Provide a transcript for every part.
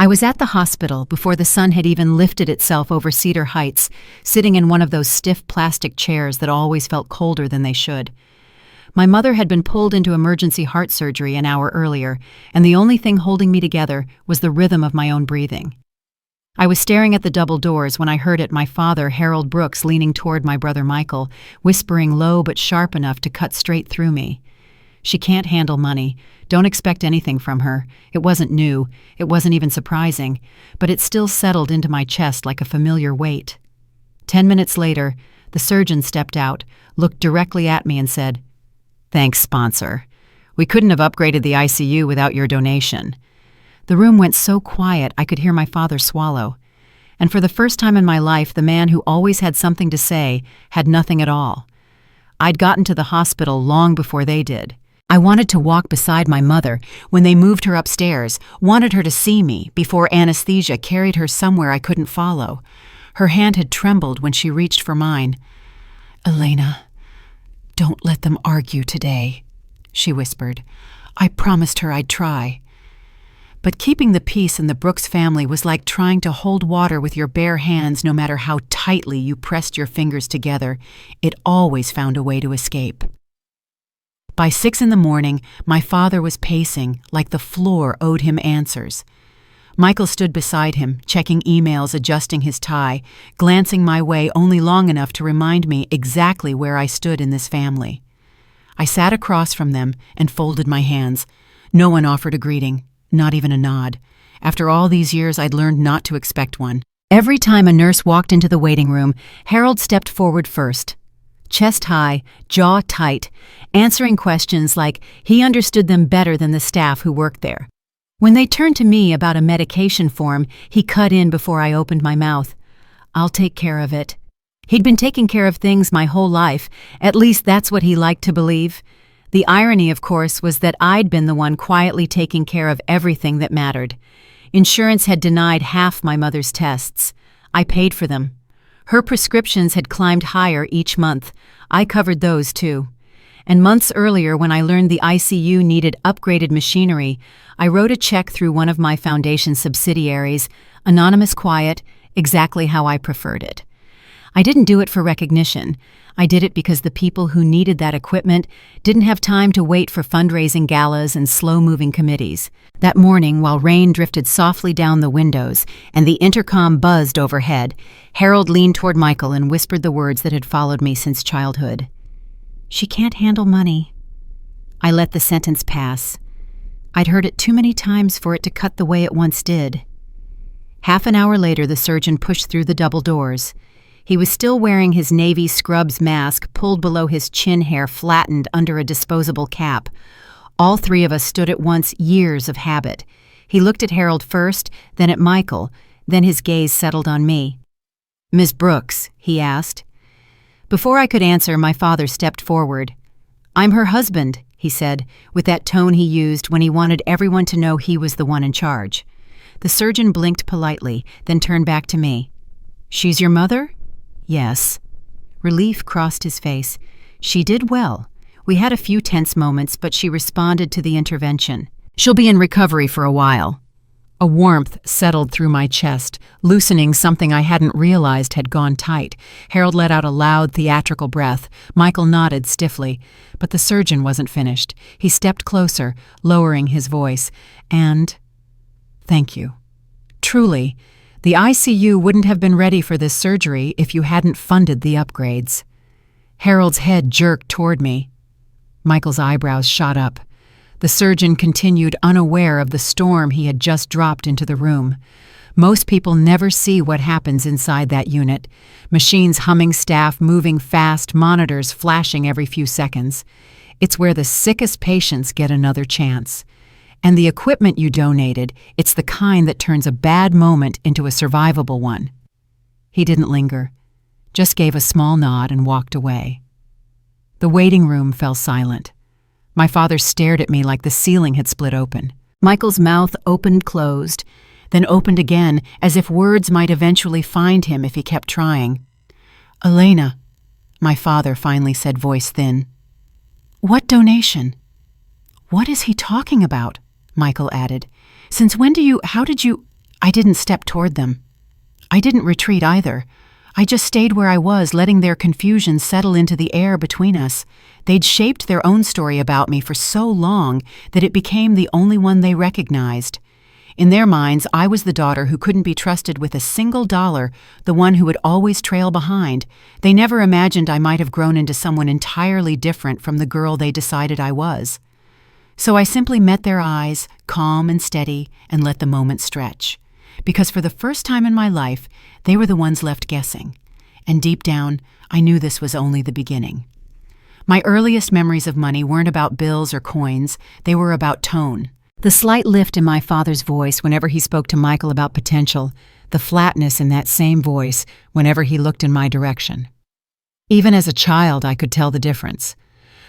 I was at the hospital before the sun had even lifted itself over Cedar Heights, sitting in one of those stiff plastic chairs that always felt colder than they should. My mother had been pulled into emergency heart surgery an hour earlier, and the only thing holding me together was the rhythm of my own breathing. I was staring at the double doors when I heard it, my father, Harold Brooks, leaning toward my brother Michael, whispering low but sharp enough to cut straight through me. "She can't handle money. Don't expect anything from her." It wasn't new. It wasn't even surprising, but it still settled into my chest like a familiar weight. 10 minutes later, the surgeon stepped out, looked directly at me and said, "Thanks, sponsor. We couldn't have upgraded the ICU without your donation." The room went so quiet I could hear my father swallow. And for the first time in my life, the man who always had something to say had nothing at all. I'd gotten to the hospital long before they did. I wanted to walk beside my mother when they moved her upstairs, wanted her to see me before anesthesia carried her somewhere I couldn't follow. Her hand had trembled when she reached for mine. "Elena, don't let them argue today," she whispered. I promised her I'd try. But keeping the peace in the Brooks family was like trying to hold water with your bare hands. No matter how tightly you pressed your fingers together, it always found a way to escape. By 6 a.m, my father was pacing like the floor owed him answers. Michael stood beside him, checking emails, adjusting his tie, glancing my way only long enough to remind me exactly where I stood in this family. I sat across from them and folded my hands. No one offered a greeting, not even a nod. After all these years, I'd learned not to expect one. Every time a nurse walked into the waiting room, Harold stepped forward first. Chest high, jaw tight, answering questions like he understood them better than the staff who worked there. When they turned to me about a medication form, he cut in before I opened my mouth. "I'll take care of it." He'd been taking care of things my whole life. At least that's what he liked to believe. The irony, of course, was that I'd been the one quietly taking care of everything that mattered. Insurance had denied half my mother's tests. I paid for them. Her prescriptions had climbed higher each month. I covered those too. And months earlier, when I learned the ICU needed upgraded machinery, I wrote a check through one of my foundation subsidiaries, anonymous, quiet, exactly how I preferred it. I didn't do it for recognition. I did it because the people who needed that equipment didn't have time to wait for fundraising galas and slow-moving committees. That morning, while rain drifted softly down the windows and the intercom buzzed overhead, Harold leaned toward Michael and whispered the words that had followed me since childhood. "She can't handle money." I let the sentence pass. I'd heard it too many times for it to cut the way it once did. Half an hour later, the surgeon pushed through the double doors. He was still wearing his Navy scrubs mask, pulled below his chin hair, flattened under a disposable cap. All three of us stood at once, years of habit. He looked at Harold first, then at Michael, then his gaze settled on me. "Miss Brooks," he asked. Before I could answer, my father stepped forward. "I'm her husband," he said, with that tone he used when he wanted everyone to know he was the one in charge. The surgeon blinked politely, then turned back to me. "She's your mother?" "Yes." Relief crossed his face. "She did well. We had a few tense moments, but she responded to the intervention. She'll be in recovery for a while." A warmth settled through my chest, loosening something I hadn't realized had gone tight. Harold let out a loud, theatrical breath. Michael nodded stiffly, but the surgeon wasn't finished. He stepped closer, lowering his voice. "And thank you. Truly, the ICU wouldn't have been ready for this surgery if you hadn't funded the upgrades." Harold's head jerked toward me. Michael's eyebrows shot up. The surgeon continued, unaware of the storm he had just dropped into the room. Most people never see what happens inside that unit. Machines humming, staff moving fast, monitors flashing every few seconds. It's where the sickest patients get another chance. And the equipment you donated, it's the kind that turns a bad moment into a survivable one. He didn't linger, just gave a small nod and walked away. The waiting room fell silent. My father stared at me like the ceiling had split open. Michael's mouth opened-closed, then opened again, as if words might eventually find him if he kept trying. "Elena," my father finally said, voice thin. "What donation?" "What is he talking about?" Michael added. "Since when how did you—" I didn't step toward them. I didn't retreat either. I just stayed where I was, letting their confusion settle into the air between us. They'd shaped their own story about me for so long that it became the only one they recognized. In their minds, I was the daughter who couldn't be trusted with a single dollar, the one who would always trail behind. They never imagined I might have grown into someone entirely different from the girl they decided I was. So I simply met their eyes, calm and steady, and let the moment stretch. Because for the first time in my life, they were the ones left guessing. And deep down, I knew this was only the beginning. My earliest memories of money weren't about bills or coins, they were about tone. The slight lift in my father's voice whenever he spoke to Michael about potential, the flatness in that same voice whenever he looked in my direction. Even as a child, I could tell the difference.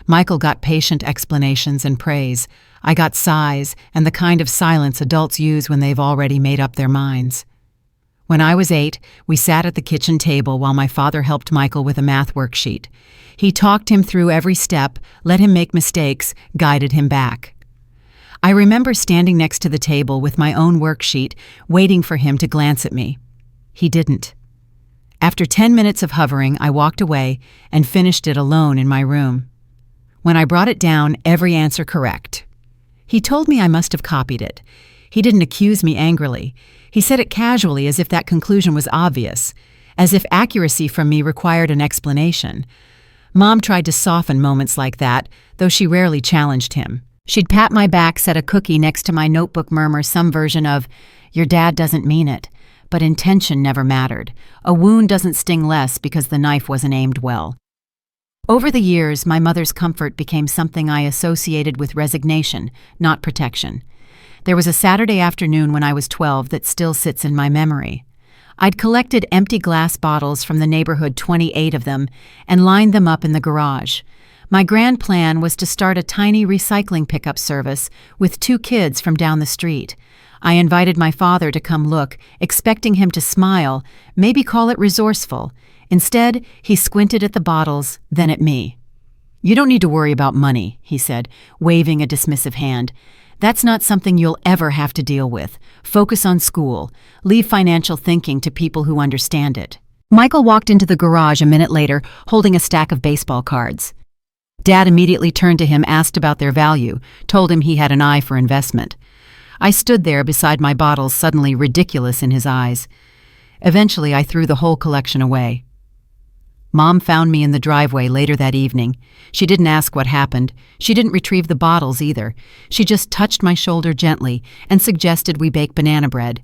Michael got patient explanations and praise. I got sighs and the kind of silence adults use when they've already made up their minds. When I was 8, we sat at the kitchen table while my father helped Michael with a math worksheet. He talked him through every step, let him make mistakes, guided him back. I remember standing next to the table with my own worksheet, waiting for him to glance at me. He didn't. After 10 minutes of hovering, I walked away and finished it alone in my room. When I brought it down, every answer correct. He told me I must have copied it. He didn't accuse me angrily. He said it casually, as if that conclusion was obvious, as if accuracy from me required an explanation. Mom tried to soften moments like that, though she rarely challenged him. She'd pat my back, set a cookie next to my notebook, murmur some version of, "Your dad doesn't mean it." But intention never mattered. A wound doesn't sting less because the knife wasn't aimed well. Over the years, my mother's comfort became something I associated with resignation, not protection. There was a Saturday afternoon when I was 12 that still sits in my memory. I'd collected empty glass bottles from the neighborhood, 28 of them, and lined them up in the garage. My grand plan was to start a tiny recycling pickup service with 2 kids from down the street. I invited my father to come look, expecting him to smile, maybe call it resourceful. Instead, he squinted at the bottles, then at me. "You don't need to worry about money," he said, waving a dismissive hand. "That's not something you'll ever have to deal with. Focus on school. Leave financial thinking to people who understand it." Michael walked into the garage a minute later, holding a stack of baseball cards. Dad immediately turned to him, asked about their value, told him he had an eye for investment. I stood there beside my bottles, suddenly ridiculous in his eyes. Eventually, I threw the whole collection away. Mom found me in the driveway later that evening. She didn't ask what happened. She didn't retrieve the bottles either. She just touched my shoulder gently and suggested we bake banana bread.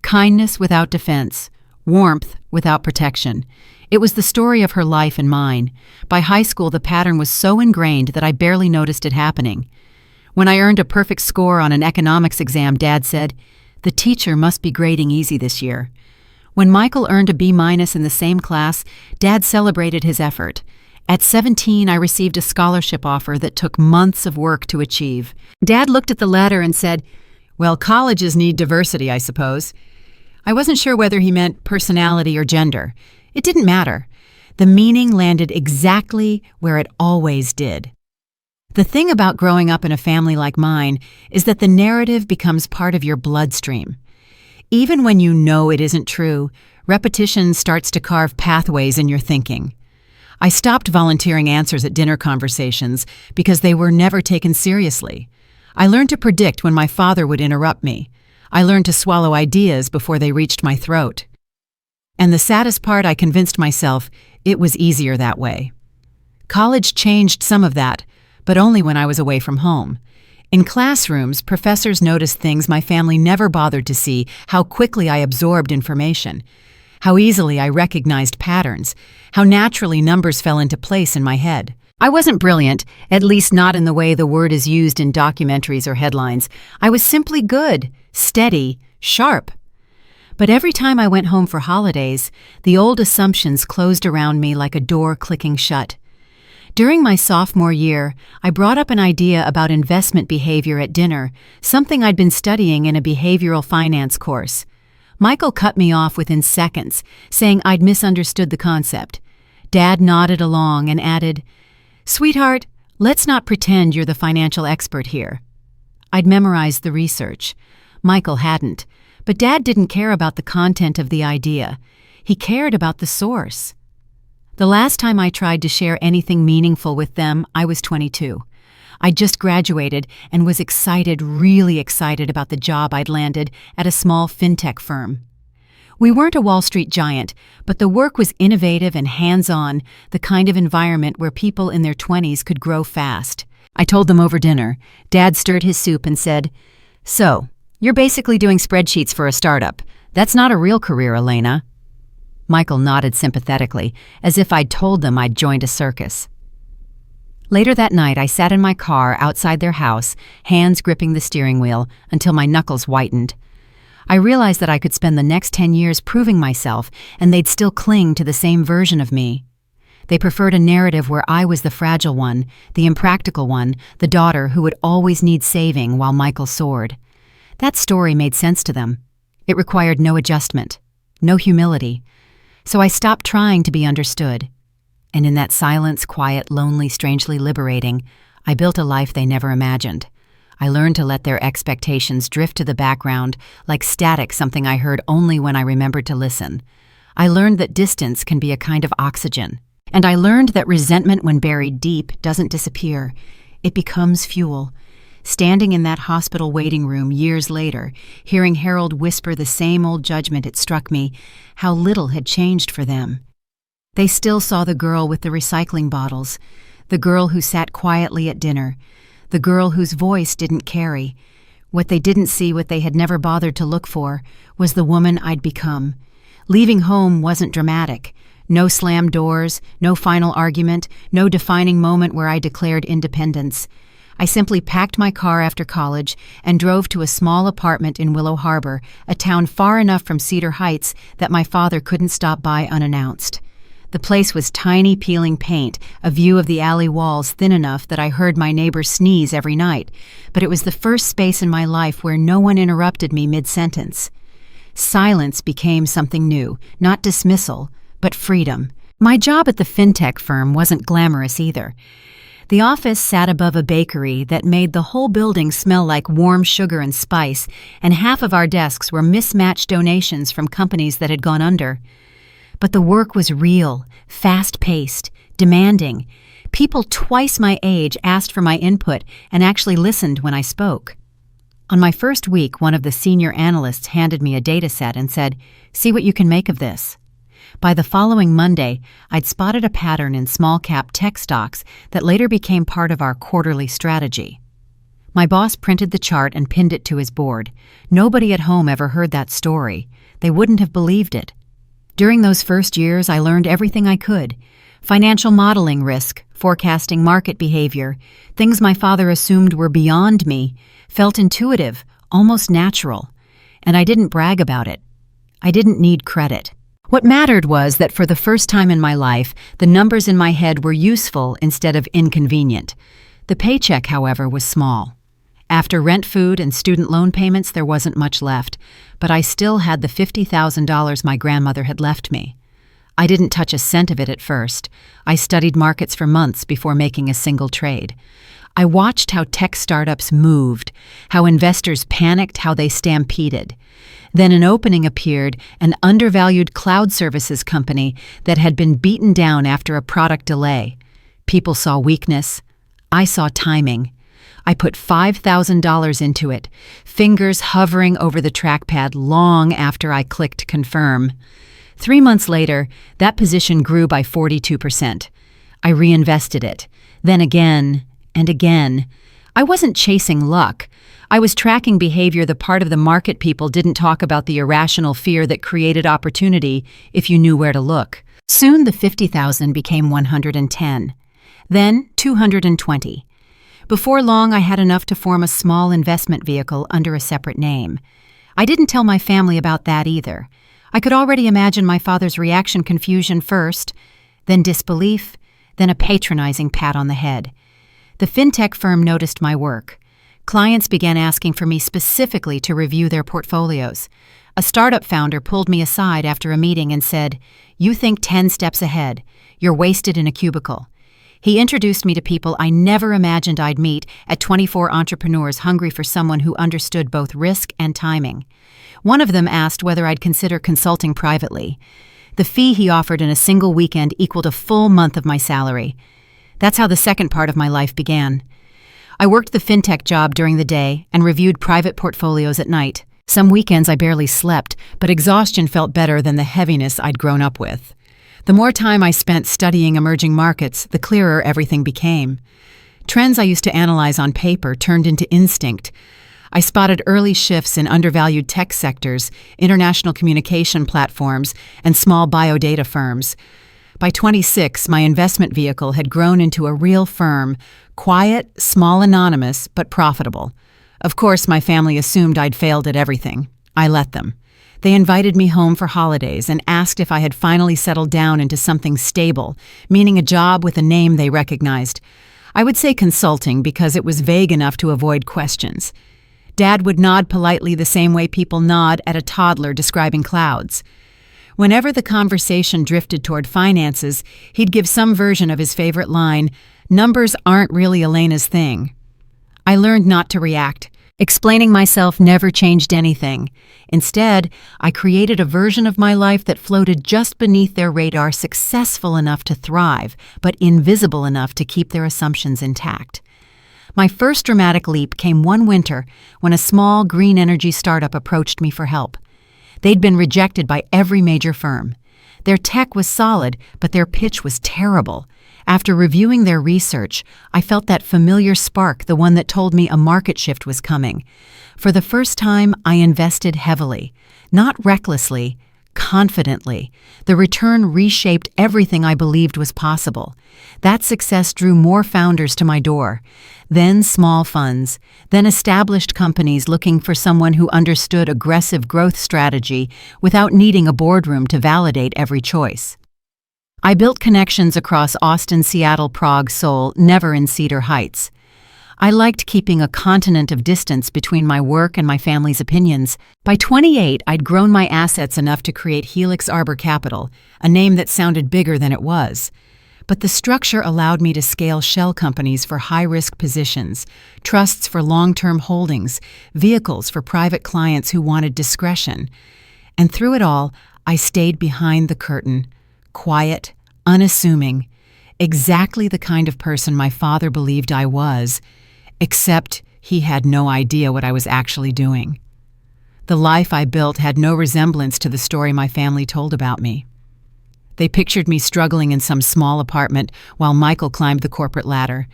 Kindness without defense. Warmth without protection. It was the story of her life and mine. By high school, the pattern was so ingrained that I barely noticed it happening. When I earned a perfect score on an economics exam, Dad said, "The teacher must be grading easy this year." When Michael earned a B- in the same class, Dad celebrated his effort. At 17, I received a scholarship offer that took months of work to achieve. Dad looked at the letter and said, "Well, colleges need diversity, I suppose." I wasn't sure whether he meant personality or gender. It didn't matter. The meaning landed exactly where it always did. The thing about growing up in a family like mine is that the narrative becomes part of your bloodstream. Even when you know it isn't true, repetition starts to carve pathways in your thinking. I stopped volunteering answers at dinner conversations because they were never taken seriously. I learned to predict when my father would interrupt me. I learned to swallow ideas before they reached my throat. And the saddest part, I convinced myself it was easier that way. College changed some of that, but only when I was away from home. In classrooms, professors noticed things my family never bothered to see: how quickly I absorbed information, how easily I recognized patterns, how naturally numbers fell into place in my head. I wasn't brilliant, at least not in the way the word is used in documentaries or headlines. I was simply good, steady, sharp. But every time I went home for holidays, the old assumptions closed around me like a door clicking shut. During my sophomore year, I brought up an idea about investment behavior at dinner, something I'd been studying in a behavioral finance course. Michael cut me off within seconds, saying I'd misunderstood the concept. Dad nodded along and added, "Sweetheart, let's not pretend you're the financial expert here." I'd memorized the research. Michael hadn't. But Dad didn't care about the content of the idea. He cared about the source. The last time I tried to share anything meaningful with them, I was 22. I'd just graduated and was excited, really excited about the job I'd landed at a small fintech firm. We weren't a Wall Street giant, but the work was innovative and hands-on, the kind of environment where people in their 20s could grow fast. I told them over dinner. Dad stirred his soup and said, "So, you're basically doing spreadsheets for a startup. That's not a real career, Elena." Michael nodded sympathetically, as if I'd told them I'd joined a circus. Later that night, I sat in my car outside their house, hands gripping the steering wheel, until my knuckles whitened. I realized that I could spend the next 10 years proving myself, and they'd still cling to the same version of me. They preferred a narrative where I was the fragile one, the impractical one, the daughter who would always need saving while Michael soared. That story made sense to them. It required no adjustment, no humility. So I stopped trying to be understood. And in that silence, quiet, lonely, strangely liberating, I built a life they never imagined. I learned to let their expectations drift to the background, like static, something I heard only when I remembered to listen. I learned that distance can be a kind of oxygen. And I learned that resentment, when buried deep, doesn't disappear. It becomes fuel. Standing in that hospital waiting room years later, hearing Harold whisper the same old judgment, it struck me how little had changed for them. They still saw the girl with the recycling bottles, the girl who sat quietly at dinner, the girl whose voice didn't carry. What they didn't see, what they had never bothered to look for, was the woman I'd become. Leaving home wasn't dramatic. No slammed doors, no final argument, no defining moment where I declared independence. I simply packed my car after college and drove to a small apartment in Willow Harbor, a town far enough from Cedar Heights that my father couldn't stop by unannounced. The place was tiny, peeling paint, a view of the alley walls thin enough that I heard my neighbors sneeze every night, but it was the first space in my life where no one interrupted me mid-sentence. Silence became something new, not dismissal, but freedom. My job at the fintech firm wasn't glamorous either. The office sat above a bakery that made the whole building smell like warm sugar and spice, and half of our desks were mismatched donations from companies that had gone under. But the work was real, fast-paced, demanding. People twice my age asked for my input and actually listened when I spoke. On my first week, one of the senior analysts handed me a data set and said, "See what you can make of this." By the following Monday, I'd spotted a pattern in small-cap tech stocks that later became part of our quarterly strategy. My boss printed the chart and pinned it to his board. Nobody at home ever heard that story. They wouldn't have believed it. During those first years, I learned everything I could. Financial modeling risk, forecasting market behavior, things my father assumed were beyond me, felt intuitive, almost natural. And I didn't brag about it. I didn't need credit. What mattered was that for the first time in my life, the numbers in my head were useful instead of inconvenient. The paycheck, however, was small. After rent, food, and student loan payments, there wasn't much left, but I still had the $50,000 my grandmother had left me. I didn't touch a cent of it at first. I studied markets for months before making a single trade. I watched how tech startups moved, how investors panicked, how they stampeded. Then an opening appeared, an undervalued cloud services company that had been beaten down after a product delay. People saw weakness. I saw timing. I put $5,000 into it, fingers hovering over the trackpad long after I clicked confirm. 3 months later, that position grew by 42%. I reinvested it, then again and again. I wasn't chasing luck. I was tracking behavior, the part of the market people didn't talk about, the irrational fear that created opportunity if you knew where to look. Soon the 50,000 became 110, then 220. Before long, I had enough to form a small investment vehicle under a separate name. I didn't tell my family about that either. I could already imagine my father's reaction: confusion first, then disbelief, then a patronizing pat on the head. The fintech firm noticed my work. Clients began asking for me specifically to review their portfolios. A startup founder pulled me aside after a meeting and said, "You think 10 steps ahead. You're wasted in a cubicle." He introduced me to people I never imagined I'd meet at 24 entrepreneurs hungry for someone who understood both risk and timing. One of them asked whether I'd consider consulting privately. The fee he offered in a single weekend equaled a full month of my salary. That's how the second part of my life began. I worked the fintech job during the day and reviewed private portfolios at night. Some weekends I barely slept, but exhaustion felt better than the heaviness I'd grown up with. The more time I spent studying emerging markets, the clearer everything became. Trends I used to analyze on paper turned into instinct. I spotted early shifts in undervalued tech sectors, international communication platforms, and small biodata firms. By 26, my investment vehicle had grown into a real firm, quiet, small, anonymous, but profitable. Of course, my family assumed I'd failed at everything. I let them. They invited me home for holidays and asked if I had finally settled down into something stable, meaning a job with a name they recognized. I would say consulting because it was vague enough to avoid questions. Dad would nod politely the same way people nod at a toddler describing clouds. Whenever the conversation drifted toward finances, he'd give some version of his favorite line, "Numbers aren't really Elena's thing." I learned not to react. Explaining myself never changed anything. Instead, I created a version of my life that floated just beneath their radar, successful enough to thrive, but invisible enough to keep their assumptions intact. My first dramatic leap came one winter when a small green energy startup approached me for help. They'd been rejected by every major firm. Their tech was solid, but their pitch was terrible. After reviewing their research, I felt that familiar spark, the one that told me a market shift was coming. For the first time, I invested heavily. Not recklessly, confidently. The return reshaped everything I believed was possible. That success drew more founders to my door. Then small funds, then established companies looking for someone who understood aggressive growth strategy without needing a boardroom to validate every choice. I built connections across Austin, Seattle, Prague, Seoul, never in Cedar Heights. I liked keeping a continent of distance between my work and my family's opinions. By 28, I'd grown my assets enough to create Helix Arbor Capital, a name that sounded bigger than it was. But the structure allowed me to scale shell companies for high-risk positions, trusts for long-term holdings, vehicles for private clients who wanted discretion. And through it all, I stayed behind the curtain. Quiet, unassuming, exactly the kind of person my father believed I was, except he had no idea what I was actually doing. The life I built had no resemblance to the story my family told about me. They pictured me struggling in some small apartment while Michael climbed the corporate ladder.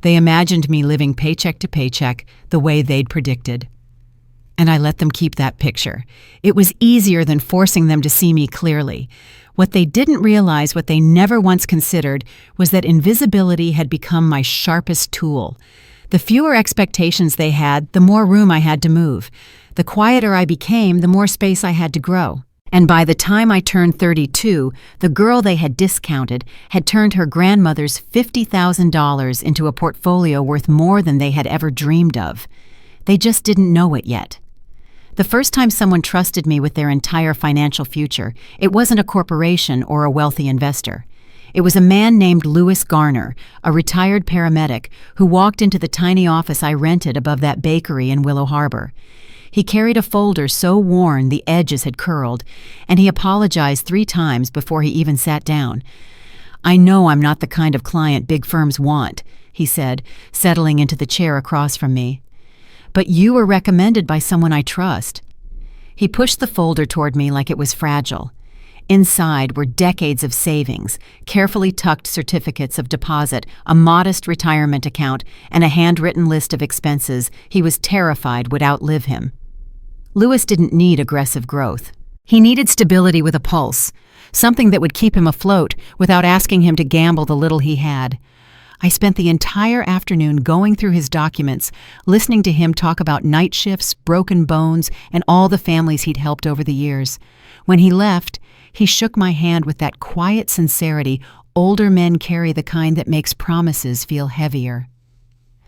They imagined me living paycheck to paycheck the way they'd predicted. And I let them keep that picture. It was easier than forcing them to see me clearly. What they didn't realize, what they never once considered, was that invisibility had become my sharpest tool. The fewer expectations they had, the more room I had to move. The quieter I became, the more space I had to grow. And by the time I turned 32, the girl they had discounted had turned her grandmother's $50,000 into a portfolio worth more than they had ever dreamed of. They just didn't know it yet. The first time someone trusted me with their entire financial future, it wasn't a corporation or a wealthy investor. It was a man named Louis Garner, a retired paramedic, who walked into the tiny office I rented above that bakery in Willow Harbor. He carried a folder so worn the edges had curled, and he apologized 3 times before he even sat down. "I know I'm not the kind of client big firms want," he said, settling into the chair across from me. "But you were recommended by someone I trust." He pushed the folder toward me like it was fragile. Inside were decades of savings, carefully tucked certificates of deposit, a modest retirement account, and a handwritten list of expenses he was terrified would outlive him. Louis didn't need aggressive growth. He needed stability with a pulse, something that would keep him afloat without asking him to gamble the little he had. I spent the entire afternoon going through his documents, listening to him talk about night shifts, broken bones, and all the families he'd helped over the years. When he left, he shook my hand with that quiet sincerity older men carry, the kind that makes promises feel heavier.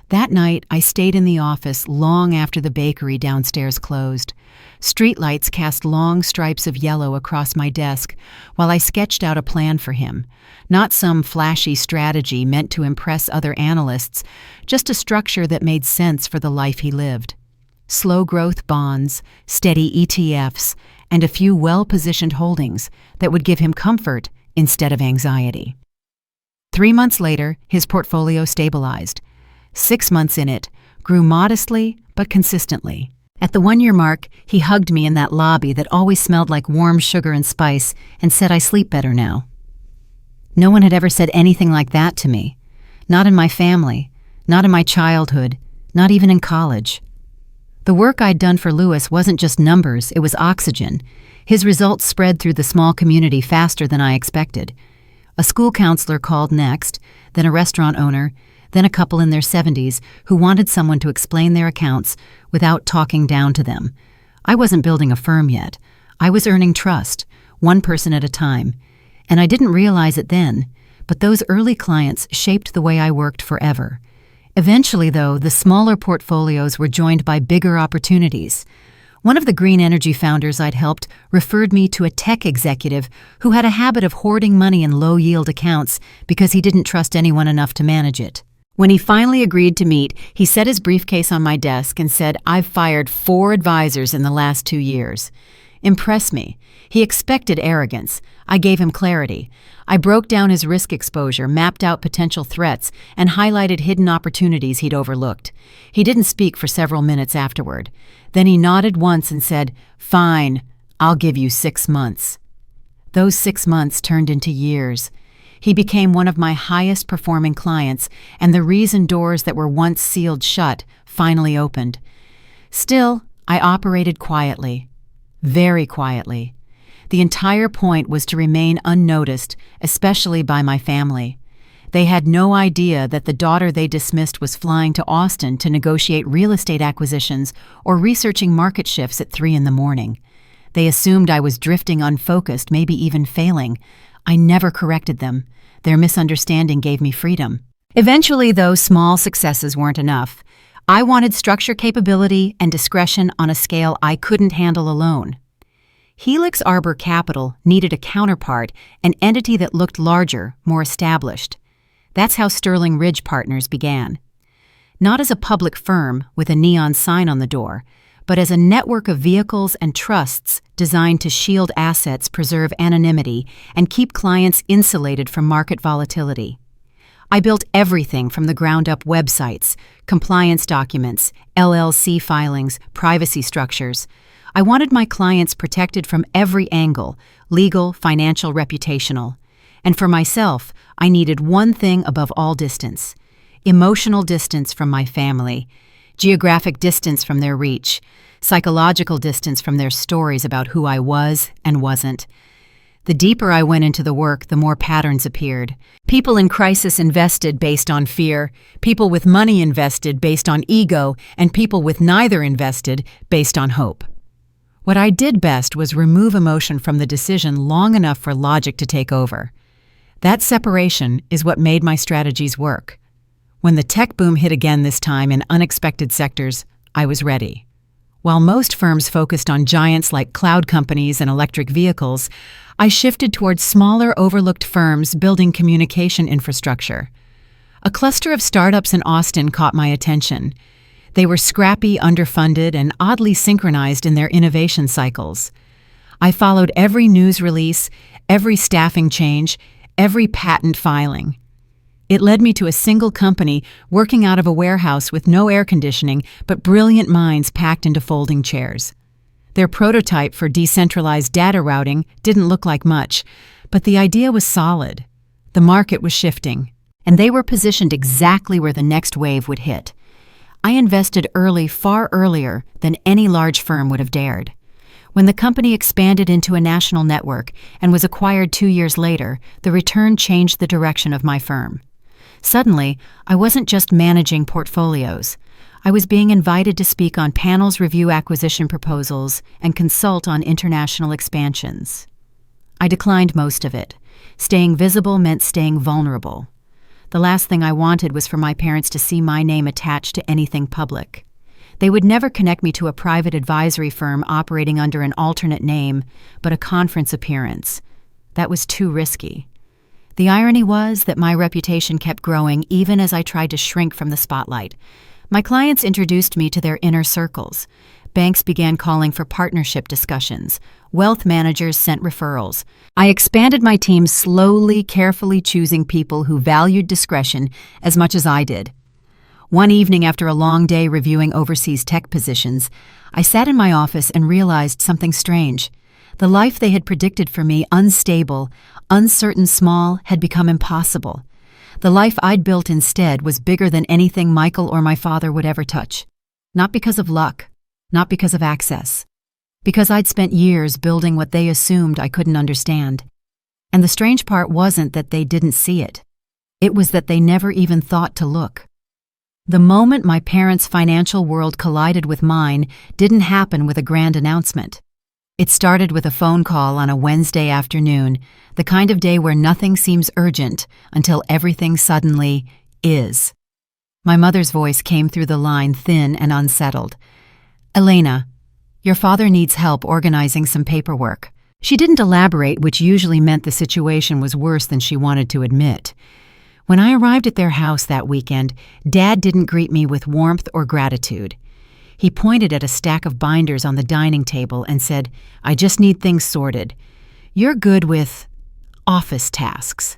That night, I stayed in the office long after the bakery downstairs closed. Streetlights cast long stripes of yellow across my desk while I sketched out a plan for him. Not some flashy strategy meant to impress other analysts, just a structure that made sense for the life he lived. Slow growth bonds, steady ETFs, and a few well-positioned holdings that would give him comfort instead of anxiety. 3 months later, his portfolio stabilized. 6 months in it, grew modestly but consistently. At the 1-year mark, he hugged me in that lobby that always smelled like warm sugar and spice and said I sleep better now. No one had ever said anything like that to me. Not in my family, not in my childhood, not even in college. The work I'd done for Lewis wasn't just numbers, it was oxygen. His results spread through the small community faster than I expected. A school counselor called next, then a restaurant owner, then a couple in their 70s who wanted someone to explain their accounts without talking down to them. I wasn't building a firm yet. I was earning trust, one person at a time. And I didn't realize it then, but those early clients shaped the way I worked forever. Eventually, though, the smaller portfolios were joined by bigger opportunities. One of the green energy founders I'd helped referred me to a tech executive who had a habit of hoarding money in low-yield accounts because he didn't trust anyone enough to manage it. When he finally agreed to meet, he set his briefcase on my desk and said, "I've fired 4 advisors in the last 2 years." Impress me. He expected arrogance. I gave him clarity. I broke down his risk exposure, mapped out potential threats, and highlighted hidden opportunities he'd overlooked. He didn't speak for several minutes afterward. Then he nodded once and said, "Fine, I'll give you 6 months." Those 6 months turned into years. He became one of my highest performing clients, and the reason doors that were once sealed shut finally opened. Still, I operated quietly. Very quietly. The entire point was to remain unnoticed, especially by my family. They had no idea that the daughter they dismissed was flying to Austin to negotiate real estate acquisitions or researching market shifts at 3 a.m. They assumed I was drifting unfocused, maybe even failing. I never corrected them. Their misunderstanding gave me freedom. Eventually, though, small successes weren't enough. I wanted structure capability and discretion on a scale I couldn't handle alone. Helix Arbor Capital needed a counterpart, an entity that looked larger, more established. That's how Sterling Ridge Partners began. Not as a public firm with a neon sign on the door, but as a network of vehicles and trusts designed to shield assets, preserve anonymity, and keep clients insulated from market volatility. I built everything from the ground up: websites, compliance documents, LLC filings, privacy structures. I wanted my clients protected from every angle: legal, financial, reputational. And for myself, I needed one thing above all: distance. Emotional distance from my family, geographic distance from their reach, psychological distance from their stories about who I was and wasn't. The deeper I went into the work, the more patterns appeared. People in crisis invested based on fear, people with money invested based on ego, and people with neither invested based on hope. What I did best was remove emotion from the decision long enough for logic to take over. That separation is what made my strategies work. When the tech boom hit again, this time in unexpected sectors, I was ready. While most firms focused on giants like cloud companies and electric vehicles, I shifted towards smaller, overlooked firms building communication infrastructure. A cluster of startups in Austin caught my attention. They were scrappy, underfunded, and oddly synchronized in their innovation cycles. I followed every news release, every staffing change, every patent filing. It led me to a single company working out of a warehouse with no air conditioning, but brilliant minds packed into folding chairs. Their prototype for decentralized data routing didn't look like much, but the idea was solid. The market was shifting, and they were positioned exactly where the next wave would hit. I invested early, far earlier than any large firm would have dared. When the company expanded into a national network and was acquired 2 years later, the return changed the direction of my firm. Suddenly, I wasn't just managing portfolios. I was being invited to speak on panels, review acquisition proposals, and consult on international expansions. I declined most of it. Staying visible meant staying vulnerable. The last thing I wanted was for my parents to see my name attached to anything public. They would never connect me to a private advisory firm operating under an alternate name, but a conference appearance. That was too risky. The irony was that my reputation kept growing even as I tried to shrink from the spotlight. My clients introduced me to their inner circles. Banks began calling for partnership discussions. Wealth managers sent referrals. I expanded my team slowly, carefully choosing people who valued discretion as much as I did. One evening after a long day reviewing overseas tech positions, I sat in my office and realized something strange. The life they had predicted for me, unstable, uncertain, small, had become impossible. The life I'd built instead was bigger than anything Michael or my father would ever touch. Not because of luck, not because of access. Because I'd spent years building what they assumed I couldn't understand. And the strange part wasn't that they didn't see it. It was that they never even thought to look. The moment my parents' financial world collided with mine didn't happen with a grand announcement. It started with a phone call on a Wednesday afternoon, the kind of day where nothing seems urgent until everything suddenly is. My mother's voice came through the line, thin and unsettled. "Elena, your father needs help organizing some paperwork." She didn't elaborate, which usually meant the situation was worse than she wanted to admit. When I arrived at their house that weekend, Dad didn't greet me with warmth or gratitude. He pointed at a stack of binders on the dining table and said, "I just need things sorted. You're good with office tasks."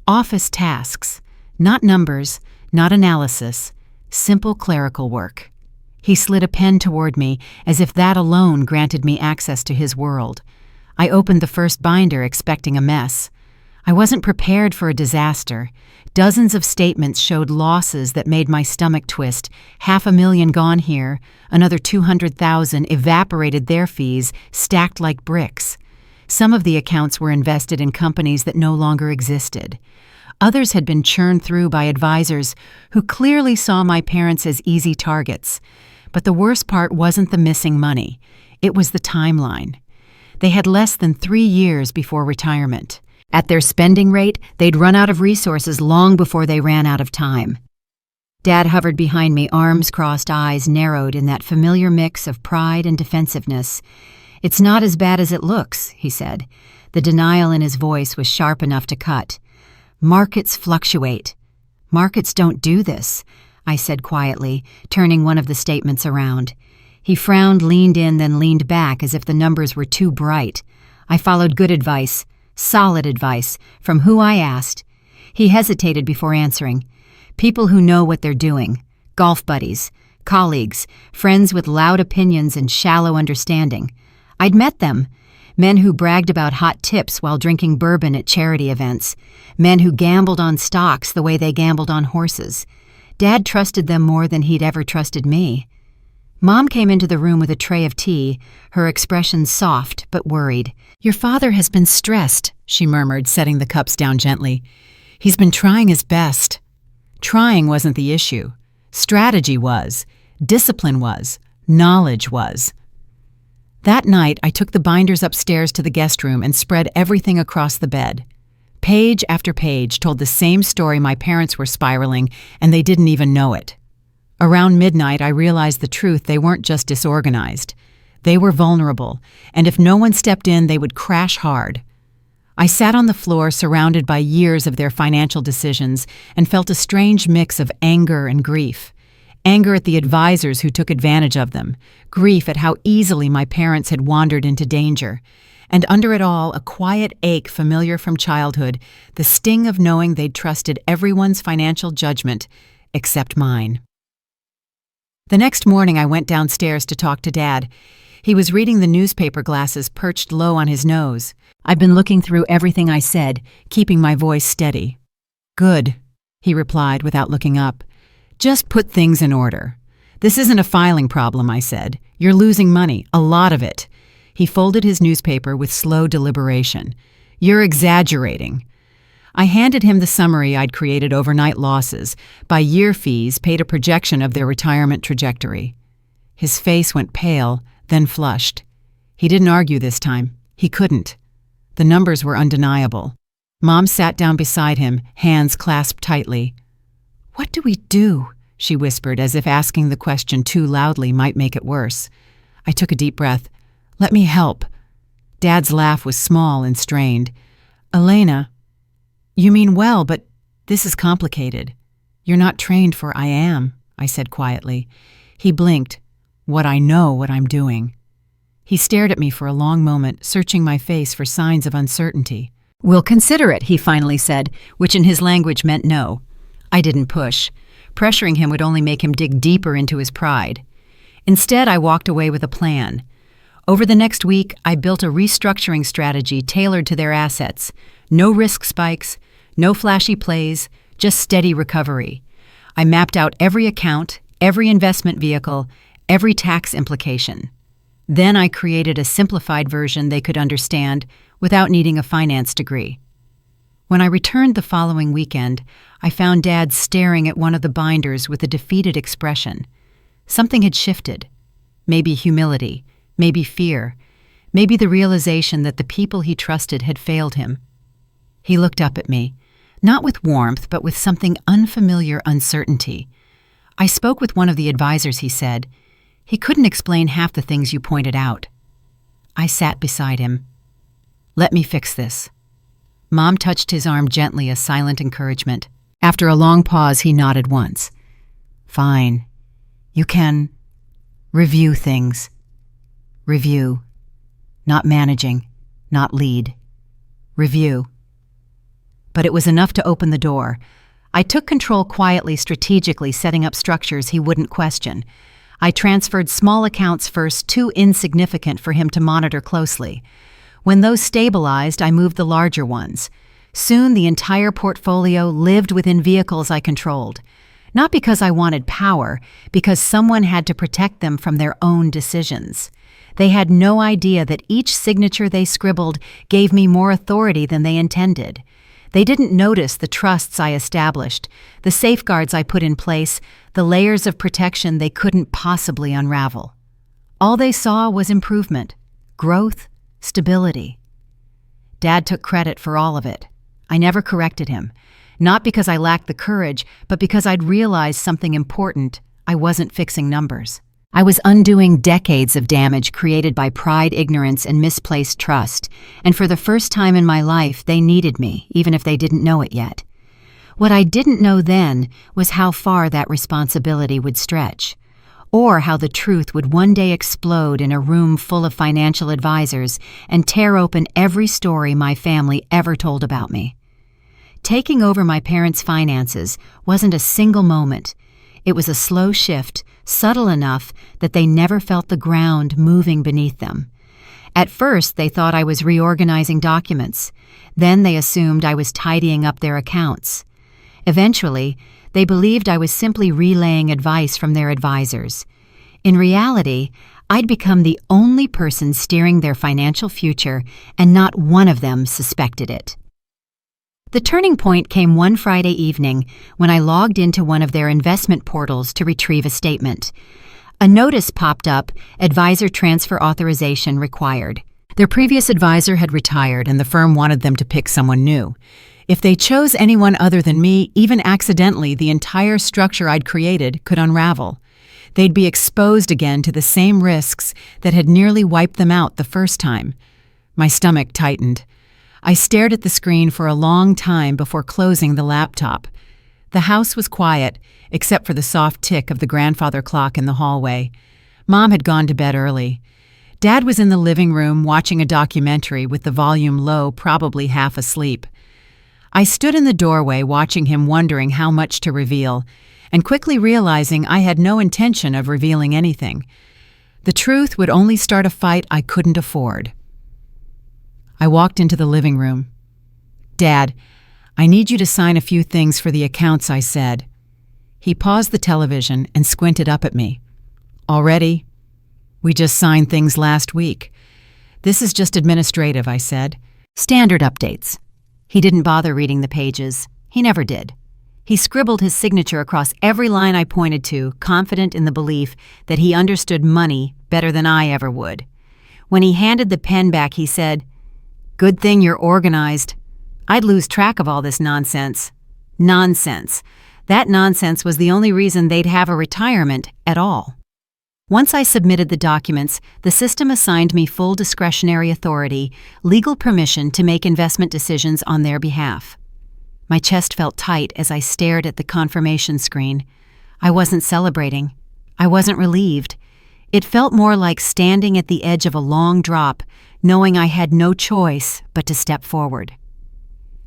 Office tasks. Not numbers, not analysis, simple clerical work. He slid a pen toward me as if that alone granted me access to his world. I opened the first binder expecting a mess. I wasn't prepared for a disaster. Dozens of statements showed losses that made my stomach twist. $500,000 gone here, another $200,000 evaporated their fees, stacked like bricks. Some of the accounts were invested in companies that no longer existed. Others had been churned through by advisors who clearly saw my parents as easy targets. But the worst part wasn't the missing money. It was the timeline. They had less than 3 years before retirement. At their spending rate, they'd run out of resources long before they ran out of time. Dad hovered behind me, arms crossed, eyes narrowed in that familiar mix of pride and defensiveness. "It's not as bad as it looks," he said. The denial in his voice was sharp enough to cut. "Markets fluctuate." "Markets don't do this," I said quietly, turning one of the statements around. He frowned, leaned in, then leaned back as if the numbers were too bright. I followed good advice. Solid advice, from who I asked. He hesitated before answering. People who know what they're doing. Golf buddies, colleagues, friends with loud opinions and shallow understanding. I'd met them. Men who bragged about hot tips while drinking bourbon at charity events. Men who gambled on stocks the way they gambled on horses. Dad trusted them more than he'd ever trusted me. Mom came into the room with a tray of tea, her expression soft but worried. "Your father has been stressed," she murmured, setting the cups down gently. "He's been trying his best." Trying wasn't the issue. Strategy was. Discipline was. Knowledge was. That night, I took the binders upstairs to the guest room and spread everything across the bed. Page after page told the same story my parents were spiraling, and they didn't even know it. Around midnight, I realized the truth. They weren't just disorganized. They were vulnerable, and if no one stepped in, they would crash hard. I sat on the floor surrounded by years of their financial decisions and felt a strange mix of anger and grief. Anger at the advisors who took advantage of them, grief at how easily my parents had wandered into danger, and under it all, a quiet ache familiar from childhood, the sting of knowing they'd trusted everyone's financial judgment except mine. The next morning, I went downstairs to talk to Dad. He was reading the newspaper, glasses perched low on his nose. I'd been looking through everything I said, keeping my voice steady. "Good," he replied without looking up. "Just put things in order." "This isn't a filing problem," I said. "You're losing money, a lot of it." He folded his newspaper with slow deliberation. "You're exaggerating." I handed him the summary I'd created: overnight losses, by year fees, paid a projection of their retirement trajectory. His face went pale, then flushed. He didn't argue this time. He couldn't. The numbers were undeniable. Mom sat down beside him, hands clasped tightly. "What do we do?" she whispered, as if asking the question too loudly might make it worse. I took a deep breath. "Let me help." Dad's laugh was small and strained. "Elena, you mean well, but this is complicated. You're not trained for I am," I said quietly. He blinked. "What I'm doing." He stared at me for a long moment, searching my face for signs of uncertainty. "We'll consider it," he finally said, which in his language meant no. I didn't push. Pressuring him would only make him dig deeper into his pride. Instead, I walked away with a plan. Over the next week, I built a restructuring strategy tailored to their assets. No risk spikes, no flashy plays, just steady recovery. I mapped out every account, every investment vehicle, every tax implication. Then I created a simplified version they could understand without needing a finance degree. When I returned the following weekend, I found Dad staring at one of the binders with a defeated expression. Something had shifted. Maybe humility, maybe fear, maybe the realization that the people he trusted had failed him. He looked up at me, not with warmth, but with something unfamiliar uncertainty. "I spoke with one of the advisors," he said. "He couldn't explain half the things you pointed out." I sat beside him. "Let me fix this." Mom touched his arm gently, a silent encouragement. After a long pause, he nodded once. "Fine. You can review things. Review. Not managing, not lead. Review." But it was enough to open the door. I took control quietly, strategically, setting up structures he wouldn't question. I transferred small accounts first, too insignificant for him to monitor closely. When those stabilized, I moved the larger ones. Soon the entire portfolio lived within vehicles I controlled. Not because I wanted power, because someone had to protect them from their own decisions. They had no idea that each signature they scribbled gave me more authority than they intended. They didn't notice the trusts I established, the safeguards I put in place, the layers of protection they couldn't possibly unravel. All they saw was improvement, growth, stability. Dad took credit for all of it. I never corrected him, not because I lacked the courage, but because I'd realized something important. I wasn't fixing numbers. I was undoing decades of damage created by pride, ignorance, and misplaced trust, and for the first time in my life, they needed me, even if they didn't know it yet. What I didn't know then was how far that responsibility would stretch, or how the truth would one day explode in a room full of financial advisors and tear open every story my family ever told about me. Taking over my parents' finances wasn't a single moment. It was a slow shift, subtle enough that they never felt the ground moving beneath them. At first, they thought I was reorganizing documents. Then they assumed I was tidying up their accounts. Eventually, they believed I was simply relaying advice from their advisors. In reality, I'd become the only person steering their financial future, and not one of them suspected it. The turning point came one Friday evening when I logged into one of their investment portals to retrieve a statement. A notice popped up, advisor transfer authorization required. Their previous advisor had retired and the firm wanted them to pick someone new. If they chose anyone other than me, even accidentally, the entire structure I'd created could unravel. They'd be exposed again to the same risks that had nearly wiped them out the first time. My stomach tightened. I stared at the screen for a long time before closing the laptop. The house was quiet, except for the soft tick of the grandfather clock in the hallway. Mom had gone to bed early. Dad was in the living room watching a documentary with the volume low, probably half asleep. I stood in the doorway watching him, wondering how much to reveal, and quickly realizing I had no intention of revealing anything. The truth would only start a fight I couldn't afford. I walked into the living room. "Dad, I need you to sign a few things for the accounts," I said. He paused the television and squinted up at me. "Already? We just signed things last week." "This is just administrative," I said. "Standard updates." He didn't bother reading the pages. He never did. He scribbled his signature across every line I pointed to, confident in the belief that he understood money better than I ever would. When he handed the pen back, he said, "Good thing you're organized." I'd lose track of all this nonsense. Nonsense. That nonsense was the only reason they'd have a retirement at all. Once I submitted the documents, the system assigned me full discretionary authority, legal permission to make investment decisions on their behalf. My chest felt tight as I stared at the confirmation screen. I wasn't celebrating. I wasn't relieved. It felt more like standing at the edge of a long drop, knowing I had no choice but to step forward.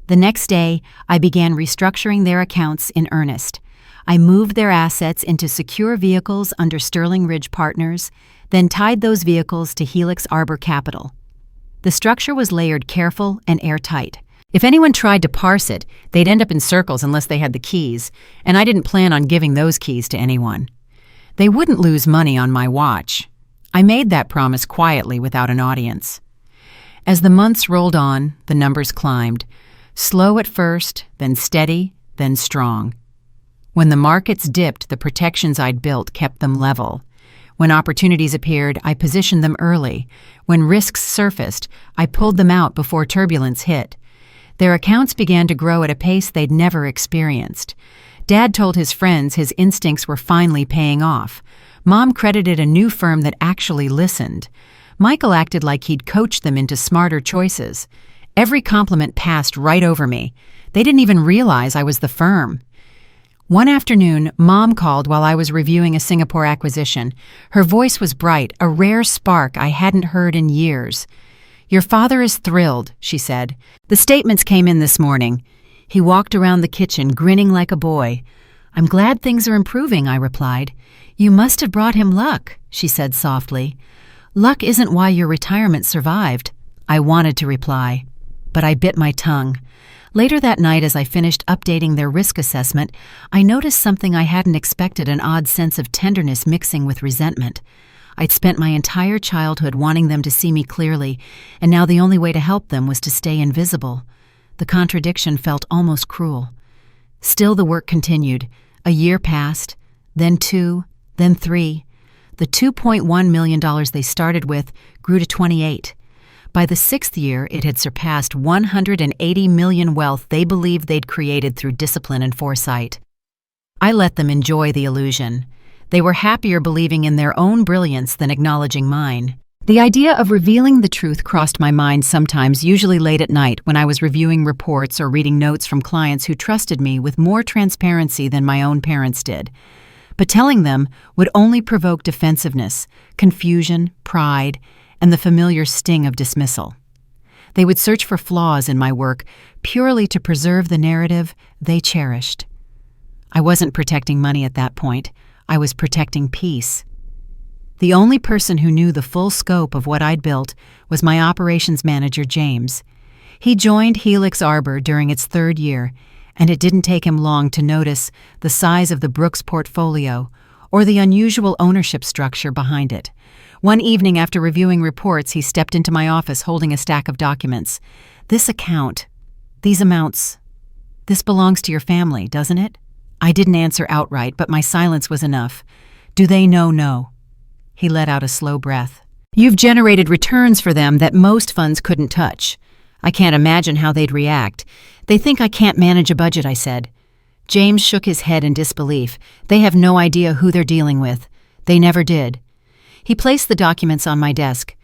The next day, I began restructuring their accounts in earnest. I moved their assets into secure vehicles under Sterling Ridge Partners, then tied those vehicles to Helix Arbor Capital. The structure was layered careful and airtight. If anyone tried to parse it, they'd end up in circles unless they had the keys, and I didn't plan on giving those keys to anyone. They wouldn't lose money on my watch. I made that promise quietly without an audience. As the months rolled on, the numbers climbed. Slow at first, then steady, then strong. When the markets dipped, the protections I'd built kept them level. When opportunities appeared, I positioned them early. When risks surfaced, I pulled them out before turbulence hit. Their accounts began to grow at a pace they'd never experienced. Dad told his friends his instincts were finally paying off. Mom credited a new firm that actually listened. Michael acted like he'd coached them into smarter choices. Every compliment passed right over me. They didn't even realize I was the firm. One afternoon, Mom called while I was reviewing a Singapore acquisition. Her voice was bright, a rare spark I hadn't heard in years. "Your father is thrilled," she said. "The statements came in this morning." He walked around the kitchen, grinning like a boy. "I'm glad things are improving," I replied. "You must have brought him luck," she said softly. "Luck isn't why your retirement survived," I wanted to reply, but I bit my tongue. Later that night, as I finished updating their risk assessment, I noticed something I hadn't expected, an odd sense of tenderness mixing with resentment. I'd spent my entire childhood wanting them to see me clearly, and now the only way to help them was to stay invisible. The contradiction felt almost cruel. Still, the work continued. A year passed, then 2, then 3. The $2.1 million they started with grew to 28. By the 6th year, it had surpassed $180 million wealth they believed they'd created through discipline and foresight. I let them enjoy the illusion. They were happier believing in their own brilliance than acknowledging mine. The idea of revealing the truth crossed my mind sometimes, usually late at night when I was reviewing reports or reading notes from clients who trusted me with more transparency than my own parents did. But telling them would only provoke defensiveness, confusion, pride, and the familiar sting of dismissal. They would search for flaws in my work purely to preserve the narrative they cherished. I wasn't protecting money at that point. I was protecting peace. The only person who knew the full scope of what I'd built was my operations manager, James. He joined Helix Arbor during its 3rd year, and it didn't take him long to notice the size of the Brooks portfolio or the unusual ownership structure behind it. One evening after reviewing reports, he stepped into my office holding a stack of documents. "This account, these amounts, this belongs to your family, doesn't it?" I didn't answer outright, but my silence was enough. "Do they know no?" He let out a slow breath. "You've generated returns for them that most funds couldn't touch. I can't imagine how they'd react. They think I can't manage a budget," I said. James shook his head in disbelief. "They have no idea who they're dealing with. They never did." He placed the documents on my desk.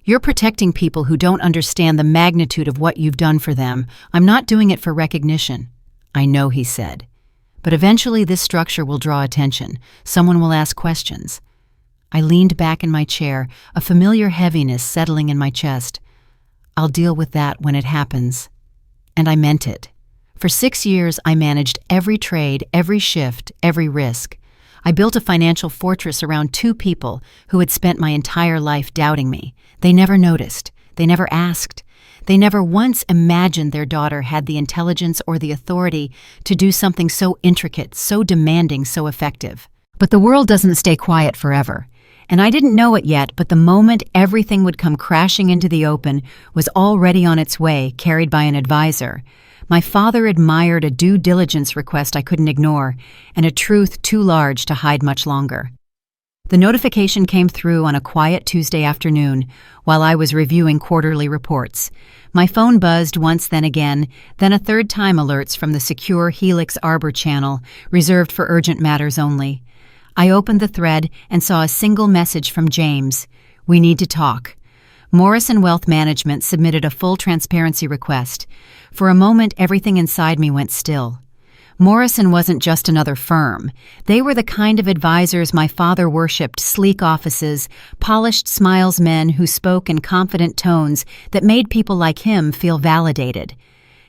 "You're protecting people who don't understand the magnitude of what you've done for them. I'm not doing it for recognition." "I know," he said. "But eventually this structure will draw attention. Someone will ask questions." I leaned back in my chair, a familiar heaviness settling in my chest. "I'll deal with that when it happens." And I meant it. For 6 years, I managed every trade, every shift, every risk. I built a financial fortress around 2 people who had spent my entire life doubting me. They never noticed. They never asked. They never once imagined their daughter had the intelligence or the authority to do something so intricate, so demanding, so effective. But the world doesn't stay quiet forever. And I didn't know it yet, but the moment everything would come crashing into the open was already on its way, carried by an advisor. My father admired a due diligence request I couldn't ignore, and a truth too large to hide much longer. The notification came through on a quiet Tuesday afternoon while I was reviewing quarterly reports. My phone buzzed once, then again, then a third time alerts from the secure Helix Arbor channel, reserved for urgent matters only. I opened the thread and saw a single message from James. "We need to talk." Morrison Wealth Management submitted a full transparency request. For a moment, everything inside me went still. Morrison wasn't just another firm. They were the kind of advisors my father worshipped: sleek offices, polished smiles, men who spoke in confident tones that made people like him feel validated.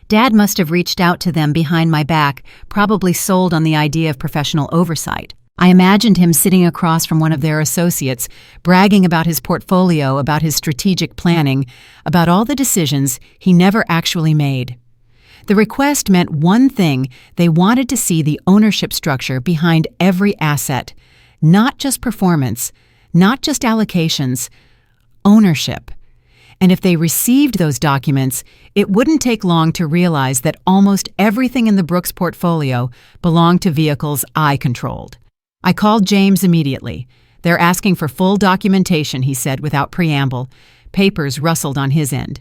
Dad must have reached out to them behind my back, probably sold on the idea of professional oversight. I imagined him sitting across from one of their associates, bragging about his portfolio, about his strategic planning, about all the decisions he never actually made. The request meant one thing: they wanted to see the ownership structure behind every asset. Not just performance, not just allocations, ownership. And if they received those documents, it wouldn't take long to realize that almost everything in the Brooks portfolio belonged to vehicles I controlled. I called James immediately. "They're asking for full documentation," he said without preamble. Papers rustled on his end.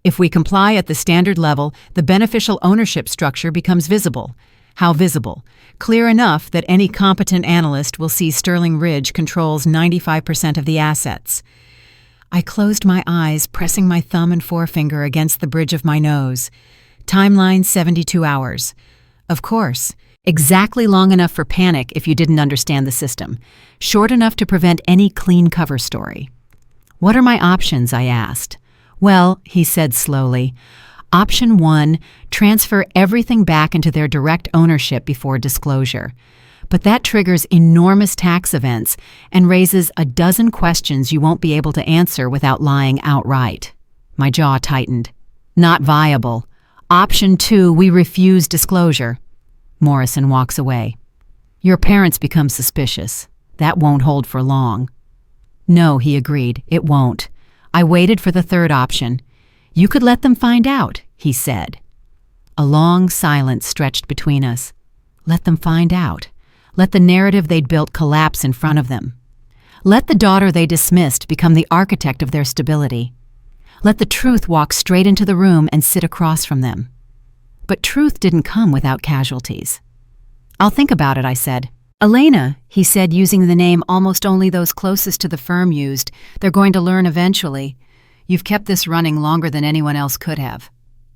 "If we comply at the standard level, the beneficial ownership structure becomes visible." How visible? Clear enough that any competent analyst will see Sterling Ridge controls 95% of the assets. I closed my eyes, pressing my thumb and forefinger against the bridge of my nose. Timeline 72 hours. Of course. Exactly long enough for panic if you didn't understand the system. Short enough to prevent any clean cover story. "What are my options?" I asked. "Well," he said slowly, "Option 1, transfer everything back into their direct ownership before disclosure. But that triggers enormous tax events and raises a dozen questions you won't be able to answer without lying outright." My jaw tightened. "Not viable." "Option 2, we refuse disclosure." Morrison walks away. "Your parents become suspicious. That won't hold for long." "No," he agreed, "it won't." I waited for the third option. "You could let them find out," he said. A long silence stretched between us. Let them find out. Let the narrative they'd built collapse in front of them. Let the daughter they dismissed become the architect of their stability. Let the truth walk straight into the room and sit across from them. But truth didn't come without casualties. "I'll think about it," I said. "Elena," he said, using the name almost only those closest to the firm used. "They're going to learn eventually. You've kept this running longer than anyone else could have."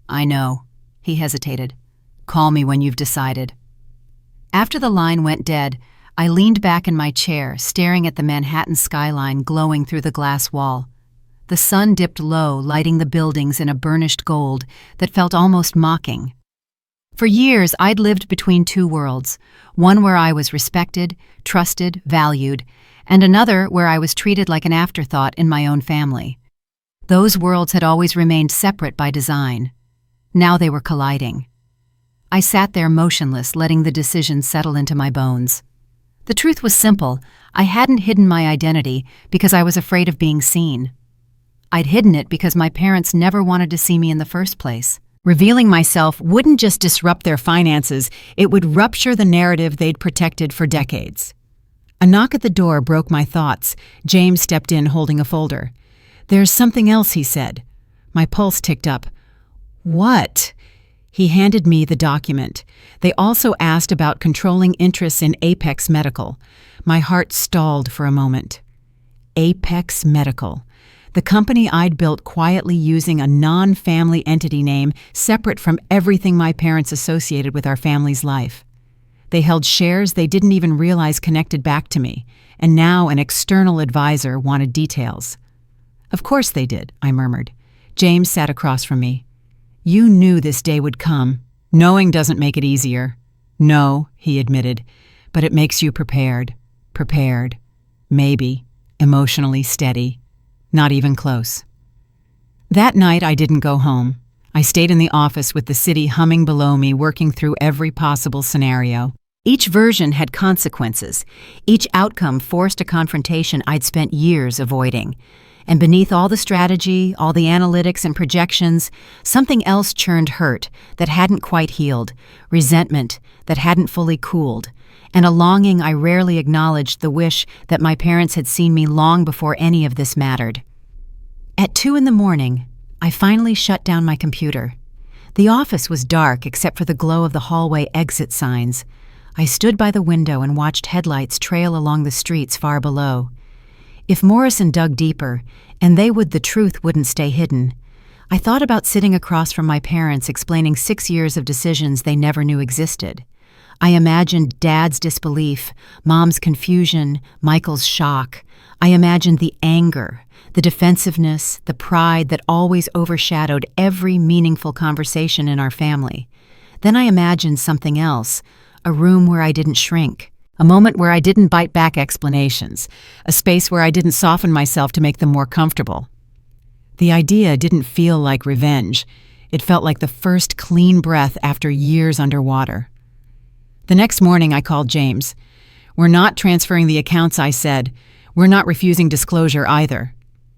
"I know." He hesitated. "Call me when you've decided." After the line went dead, I leaned back in my chair, staring at the Manhattan skyline glowing through the glass wall. The sun dipped low, lighting the buildings in a burnished gold that felt almost mocking. For years, I'd lived between two worlds, one where I was respected, trusted, valued, and another where I was treated like an afterthought in my own family. Those worlds had always remained separate by design. Now they were colliding. I sat there motionless, letting the decision settle into my bones. The truth was simple. I hadn't hidden my identity because I was afraid of being seen. I'd hidden it because my parents never wanted to see me in the first place. Revealing myself wouldn't just disrupt their finances, it would rupture the narrative they'd protected for decades. A knock at the door broke my thoughts. James stepped in holding a folder. "There's something else," he said. My pulse ticked up. "What?" He handed me the document. They also asked about controlling interests in Apex Medical. My heart stalled for a moment. Apex Medical. The company I'd built quietly using a non-family entity name separate from everything my parents associated with our family's life. They held shares they didn't even realize connected back to me, and now an external advisor wanted details. "Of course they did," I murmured. James sat across from me. "You knew this day would come. Knowing doesn't make it easier." "No," he admitted, "but it makes you prepared. Prepared. Maybe. Emotionally steady. Not even close." That night, I didn't go home. I stayed in the office with the city humming below me, working through every possible scenario. Each version had consequences. Each outcome forced a confrontation I'd spent years avoiding. And beneath all the strategy, all the analytics and projections, something else churned hurt that hadn't quite healed, resentment that hadn't fully cooled, and a longing I rarely acknowledged, the wish that my parents had seen me long before any of this mattered. At 2 a.m, I finally shut down my computer. The office was dark except for the glow of the hallway exit signs. I stood by the window and watched headlights trail along the streets far below. If Morrison dug deeper, and the truth wouldn't stay hidden. I thought about sitting across from my parents explaining 6 years of decisions they never knew existed. I imagined Dad's disbelief, Mom's confusion, Michael's shock. I imagined the anger, the defensiveness, the pride that always overshadowed every meaningful conversation in our family. Then I imagined something else, a room where I didn't shrink, a moment where I didn't bite back explanations, a space where I didn't soften myself to make them more comfortable. The idea didn't feel like revenge. It felt like the first clean breath after years underwater. The next morning I called James. "We're not transferring the accounts," I said. "We're not refusing disclosure either."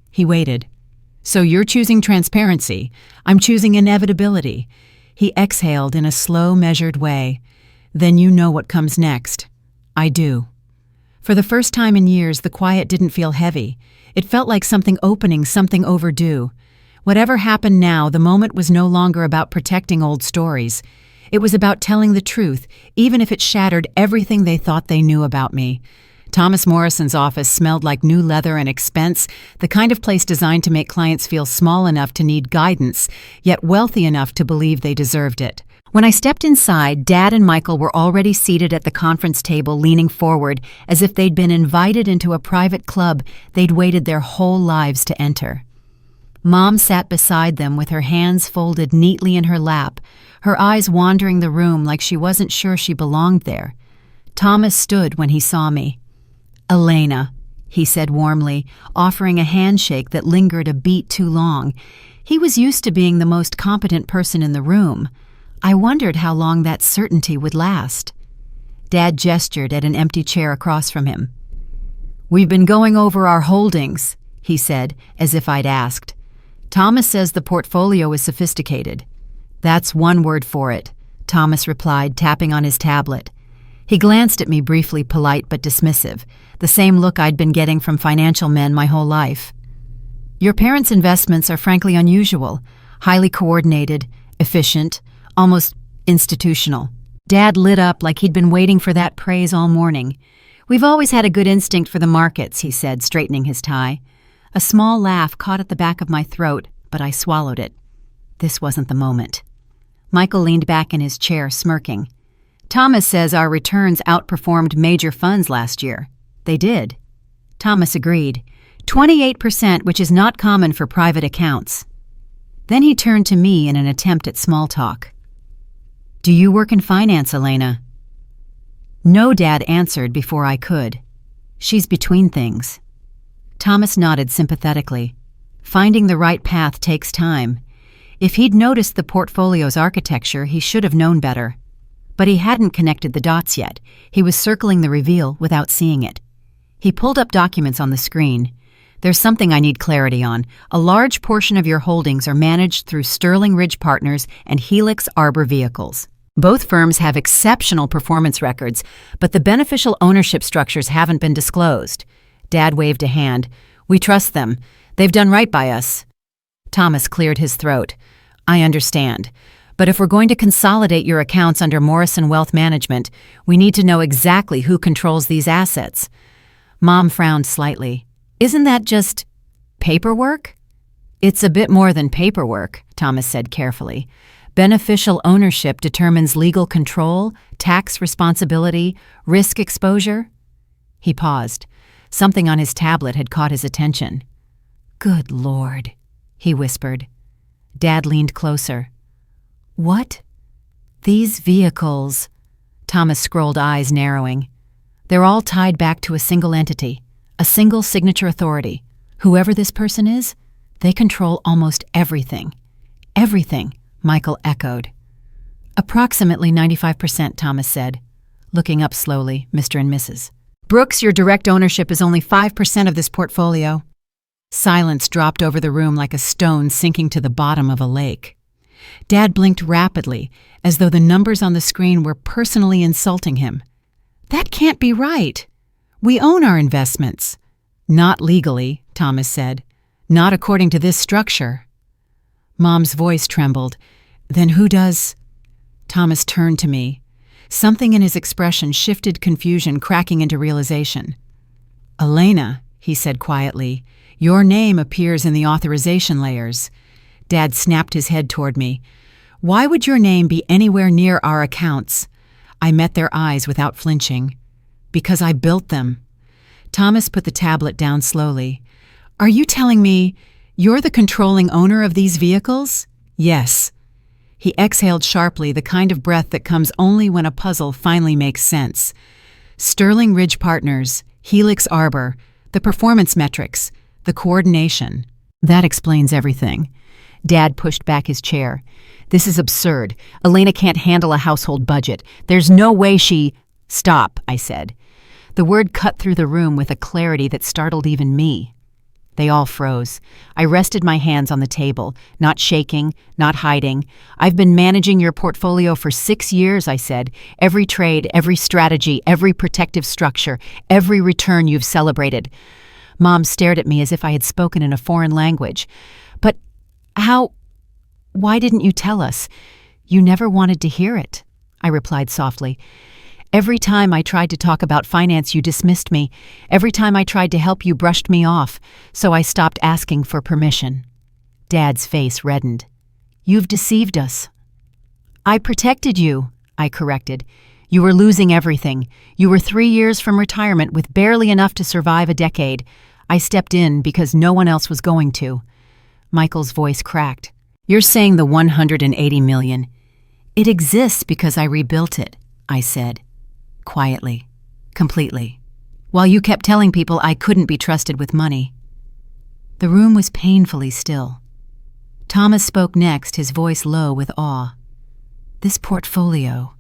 He waited. "So you're choosing transparency. I'm choosing inevitability." He exhaled in a slow, measured way. "Then you know what comes next." "I do." For the first time in years, the quiet didn't feel heavy. It felt like something opening, something overdue. Whatever happened now, the moment was no longer about protecting old stories. It was about telling the truth, even if it shattered everything they thought they knew about me. Thomas Morrison's office smelled like new leather and expense, the kind of place designed to make clients feel small enough to need guidance, yet wealthy enough to believe they deserved it. When I stepped inside, Dad and Michael were already seated at the conference table, leaning forward, as if they'd been invited into a private club they'd waited their whole lives to enter. Mom sat beside them with her hands folded neatly in her lap, her eyes wandering the room like she wasn't sure she belonged there. Thomas stood when he saw me. "Elena," he said warmly, offering a handshake that lingered a beat too long. He was used to being the most competent person in the room. I wondered how long that certainty would last. Dad gestured at an empty chair across from him. "We've been going over our holdings," he said, as if I'd asked. "Thomas says the portfolio is sophisticated." "That's one word for it," Thomas replied, tapping on his tablet. He glanced at me briefly, polite but dismissive, the same look I'd been getting from financial men my whole life. "Your parents' investments are frankly unusual, highly coordinated, efficient, almost institutional." Dad lit up like he'd been waiting for that praise all morning. "We've always had a good instinct for the markets," he said, straightening his tie. A small laugh caught at the back of my throat, but I swallowed it. This wasn't the moment. Michael leaned back in his chair, smirking. "Thomas says our returns outperformed major funds last year." "They did." Thomas agreed. 28%, which is not common for private accounts. Then he turned to me in an attempt at small talk. "Do you work in finance, Elena?" "No," Dad answered before I could. "She's between things." Thomas nodded sympathetically. Finding the right path takes time. If he'd noticed the portfolio's architecture, he should have known better. But he hadn't connected the dots yet. He was circling the reveal without seeing it. He pulled up documents on the screen. "There's something I need clarity on. A large portion of your holdings are managed through Sterling Ridge Partners and Helix Arbor Vehicles. Both firms have exceptional performance records, but the beneficial ownership structures haven't been disclosed." Dad waved a hand. "We trust them. They've done right by us." Thomas cleared his throat. "I understand. But if we're going to consolidate your accounts under Morrison Wealth Management, we need to know exactly who controls these assets." Mom frowned slightly. "Isn't that just paperwork?" "It's a bit more than paperwork," Thomas said carefully. "Beneficial ownership determines legal control, tax responsibility, risk exposure." He paused. Something on his tablet had caught his attention. "Good Lord," he whispered. Dad leaned closer. "What?" "These vehicles," Thomas scrolled, eyes narrowing. "They're all tied back to a single entity, a single signature authority. Whoever this person is, they control almost everything." "Everything," Michael echoed. "Approximately 95%, Thomas said, looking up slowly, Mr. and Mrs. Brooks, your direct ownership is only 5% of this portfolio." Silence dropped over the room like a stone sinking to the bottom of a lake. Dad blinked rapidly, as though the numbers on the screen were personally insulting him. "That can't be right. We own our investments." "Not legally," Thomas said. "Not according to this structure." Mom's voice trembled. "Then who does?" Thomas turned to me. Something in his expression shifted confusion, cracking into realization. "Elena," he said quietly, "your name appears in the authorization layers." Dad snapped his head toward me. "Why would your name be anywhere near our accounts?" I met their eyes without flinching. "Because I built them." Thomas put the tablet down slowly. "Are you telling me you're the controlling owner of these vehicles?" "Yes." He exhaled sharply, the kind of breath that comes only when a puzzle finally makes sense. Sterling Ridge Partners, Helix Arbor, the performance metrics, the coordination. That explains everything. Dad pushed back his chair. "This is absurd. Elena can't handle a household budget. There's no way she—" "Stop," I said. The word cut through the room with a clarity that startled even me. They all froze. I rested my hands on the table, not shaking, not hiding. "I've been managing your portfolio for 6 years," I said. "Every trade, every strategy, every protective structure, every return you've celebrated." Mom stared at me as if I had spoken in a foreign language. "But why didn't you tell us? You never wanted to hear it," I replied softly. "Every time I tried to talk about finance, you dismissed me. Every time I tried to help, you brushed me off, so I stopped asking for permission." Dad's face reddened. "You've deceived us." "I protected you," I corrected. "You were losing everything. You were 3 years from retirement with barely enough to survive a decade. I stepped in because no one else was going to." Michael's voice cracked. "You're saying the $180 million. It exists because I rebuilt it," I said. Quietly. Completely. While you kept telling people I couldn't be trusted with money. The room was painfully still. Thomas spoke next, his voice low with awe. "This portfolio,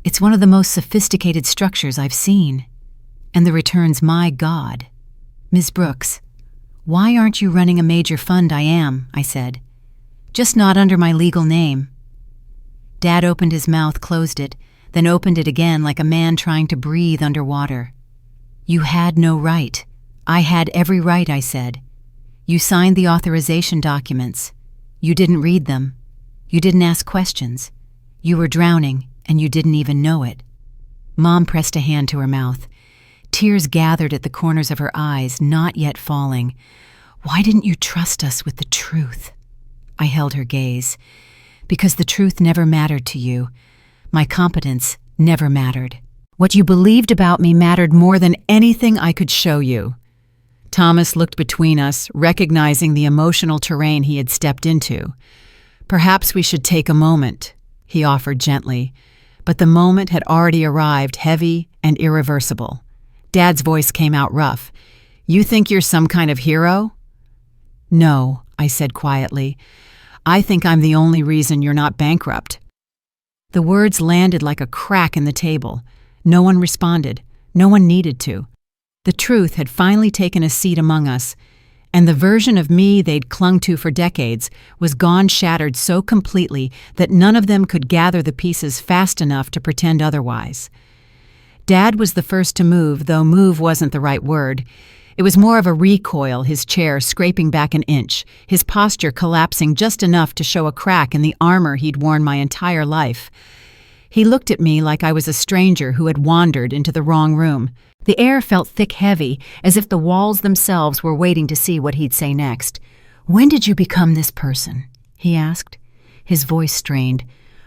it's one of the most sophisticated structures I've seen. And the returns, my God. Ms. Brooks, why aren't you running a major fund?" "I am," I said. "Just not under my legal name." Dad opened his mouth, closed it, then opened it again like a man trying to breathe underwater. "You had no right." "I had every right," I said. "You signed the authorization documents. You didn't read them. You didn't ask questions. You were drowning, and you didn't even know it." Mom pressed a hand to her mouth. Tears gathered at the corners of her eyes, not yet falling. "Why didn't you trust us with the truth?" I held her gaze. "Because the truth never mattered to you. My competence never mattered. What you believed about me mattered more than anything I could show you." Thomas looked between us, recognizing the emotional terrain he had stepped into. "Perhaps we should take a moment," he offered gently. But the moment had already arrived, heavy and irreversible. Dad's voice came out rough. "You think you're some kind of hero?" "No," I said quietly. "I think I'm the only reason you're not bankrupt." The words landed like a crack in the table. No one responded. No one needed to. The truth had finally taken a seat among us, and the version of me they'd clung to for decades was gone, shattered so completely that none of them could gather the pieces fast enough to pretend otherwise. Dad was the first to move, though move wasn't the right word. It was more of a recoil, his chair scraping back an inch, his posture collapsing just enough to show a crack in the armor he'd worn my entire life. He looked at me like I was a stranger who had wandered into the wrong room. The air felt thick, heavy, as if the walls themselves were waiting to see what he'd say next. "When did you become this person?" he asked. His voice strained.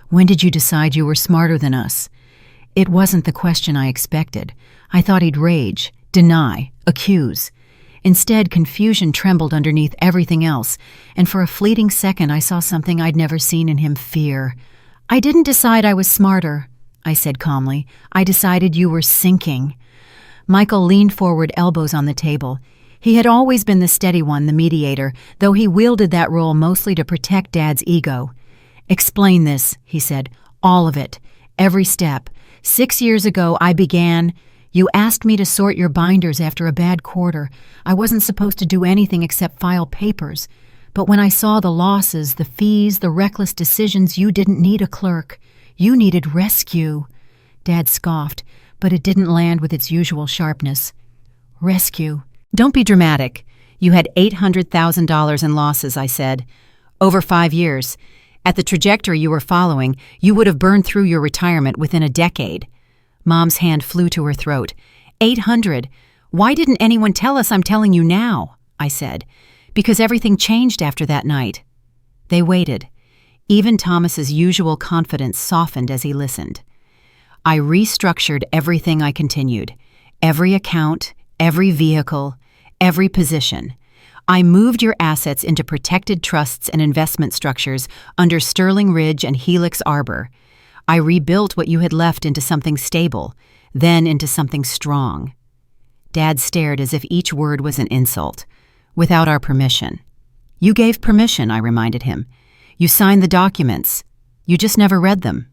"When did you decide you were smarter than us?" It wasn't the question I expected. I thought he'd rage, deny, accuse. Instead, confusion trembled underneath everything else, and for a fleeting second I saw something I'd never seen in him: fear. "I didn't decide I was smarter," I said calmly. "I decided you were sinking." Michael leaned forward, elbows on the table. He had always been the steady one, the mediator, though he wielded that role mostly to protect Dad's ego. "Explain this," he said. "All of it. Every step. 6 years ago I began—" You asked me to sort your binders after a bad quarter. I wasn't supposed to do anything except file papers. But when I saw the losses, the fees, the reckless decisions, you didn't need a clerk. You needed rescue." Dad scoffed, but it didn't land with its usual sharpness. "Rescue. Don't be dramatic. You had $800,000 in losses," I said. "Over 5 years. At the trajectory you were following, you would have burned through your retirement within a decade." Mom's hand flew to her throat. 800. "Why didn't anyone tell us I'm telling you now?" I said. "Because everything changed after that night." They waited. Even Thomas's usual confidence softened as he listened. "I restructured everything," I continued. "Every account, every vehicle, every position. I moved your assets into protected trusts and investment structures under Sterling Ridge and Helix Arbor. I rebuilt what you had left into something stable, then into something strong." Dad stared as if each word was an insult. "Without our permission." "You gave permission," I reminded him. "You signed the documents. You just never read them."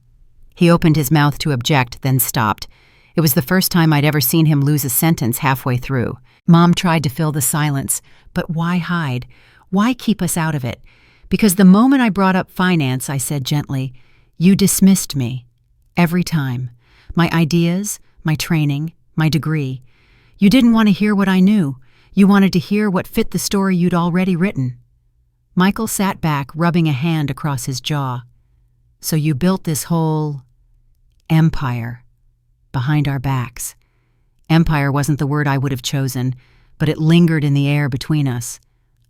He opened his mouth to object, then stopped. It was the first time I'd ever seen him lose a sentence halfway through. Mom tried to fill the silence, but why hide? Why keep us out of it? Because the moment I brought up finance, I said gently, "You dismissed me. Every time. My ideas, my training, my degree. You didn't want to hear what I knew. You wanted to hear what fit the story you'd already written." Michael sat back, rubbing a hand across his jaw. "So you built this whole empire behind our backs." Empire wasn't the word I would have chosen, but it lingered in the air between us.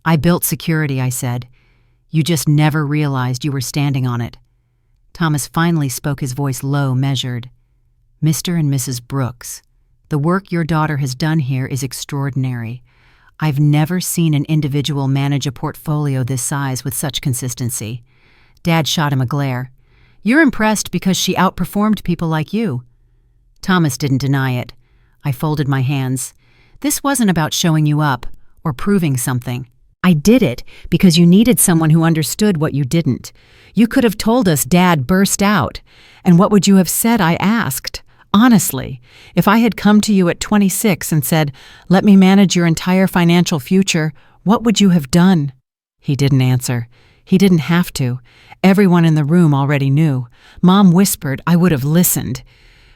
"I built security," I said. "You just never realized you were standing on it." Thomas finally spoke, his voice low, measured. "Mr. and Mrs. Brooks, the work your daughter has done here is extraordinary. I've never seen an individual manage a portfolio this size with such consistency." Dad shot him a glare. "You're impressed because she outperformed people like you." Thomas didn't deny it. I folded my hands. "This wasn't about showing you up or proving something. I did it because you needed someone who understood what you didn't. You could have told us Dad burst out. And what would you have said, I asked? Honestly, if I had come to you at 26 and said, 'Let me manage your entire financial future,' what would you have done?" He didn't answer. He didn't have to. Everyone in the room already knew. Mom whispered, I would have listened.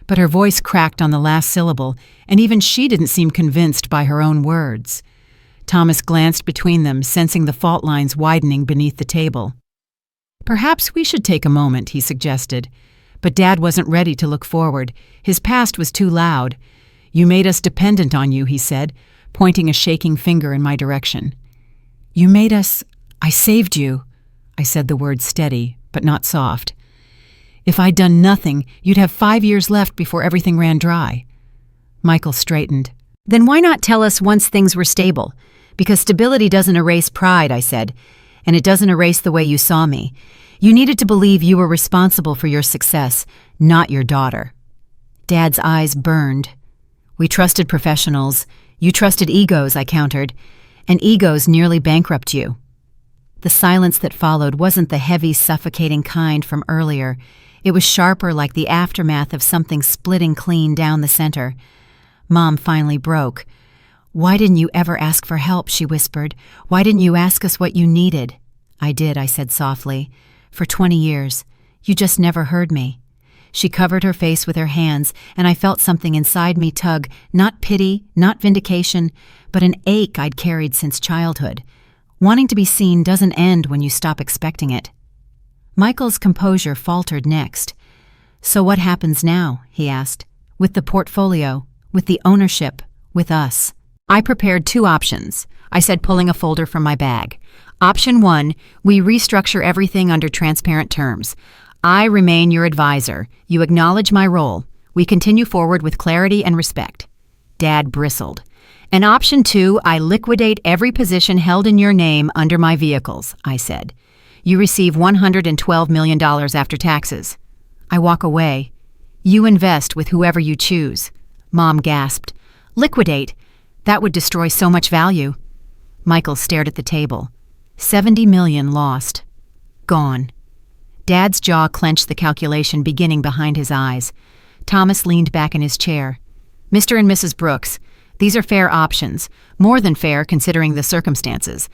But her voice cracked on the last syllable, and even she didn't seem convinced by her own words. Thomas glanced between them, sensing the fault lines widening beneath the table. "Perhaps we should take a moment," he suggested. But Dad wasn't ready to look forward. His past was too loud. "You made us dependent on you," he said, pointing a shaking finger in my direction. "You made us— I saved you." I said the word steady, but not soft. "If I'd done nothing, you'd have 5 years left before everything ran dry." Michael straightened. "Then why not tell us once things were stable? Because stability doesn't erase pride," I said, "and it doesn't erase the way you saw me. You needed to believe you were responsible for your success, not your daughter." Dad's eyes burned. "We trusted professionals. You trusted egos," I countered, "and egos nearly bankrupt you." The silence that followed wasn't the heavy, suffocating kind from earlier. It was sharper, like the aftermath of something splitting clean down the center. Mom finally broke. "Why didn't you ever ask for help?" she whispered. "Why didn't you ask us what you needed?" "I did," I said softly. "For 20 years. You just never heard me." She covered her face with her hands, and I felt something inside me tug, not pity, not vindication, but an ache I'd carried since childhood. Wanting to be seen doesn't end when you stop expecting it. Michael's composure faltered next. "So what happens now?" he asked. "With the portfolio, with the ownership, with us?" I prepared 2 options, I said, pulling a folder from my bag. Option 1, we restructure everything under transparent terms. I remain your advisor. You acknowledge my role. We continue forward with clarity and respect. Dad bristled. And option 2, I liquidate every position held in your name under my vehicles, I said. You receive $112 million after taxes. I walk away. You invest with whoever you choose. Mom gasped. Liquidate? That would destroy so much value. Michael stared at the table. 70 million lost. Gone. Dad's jaw clenched, the calculation beginning behind his eyes. Thomas leaned back in his chair. Mr. and Mrs. Brooks, these are fair options, more than fair considering the circumstances.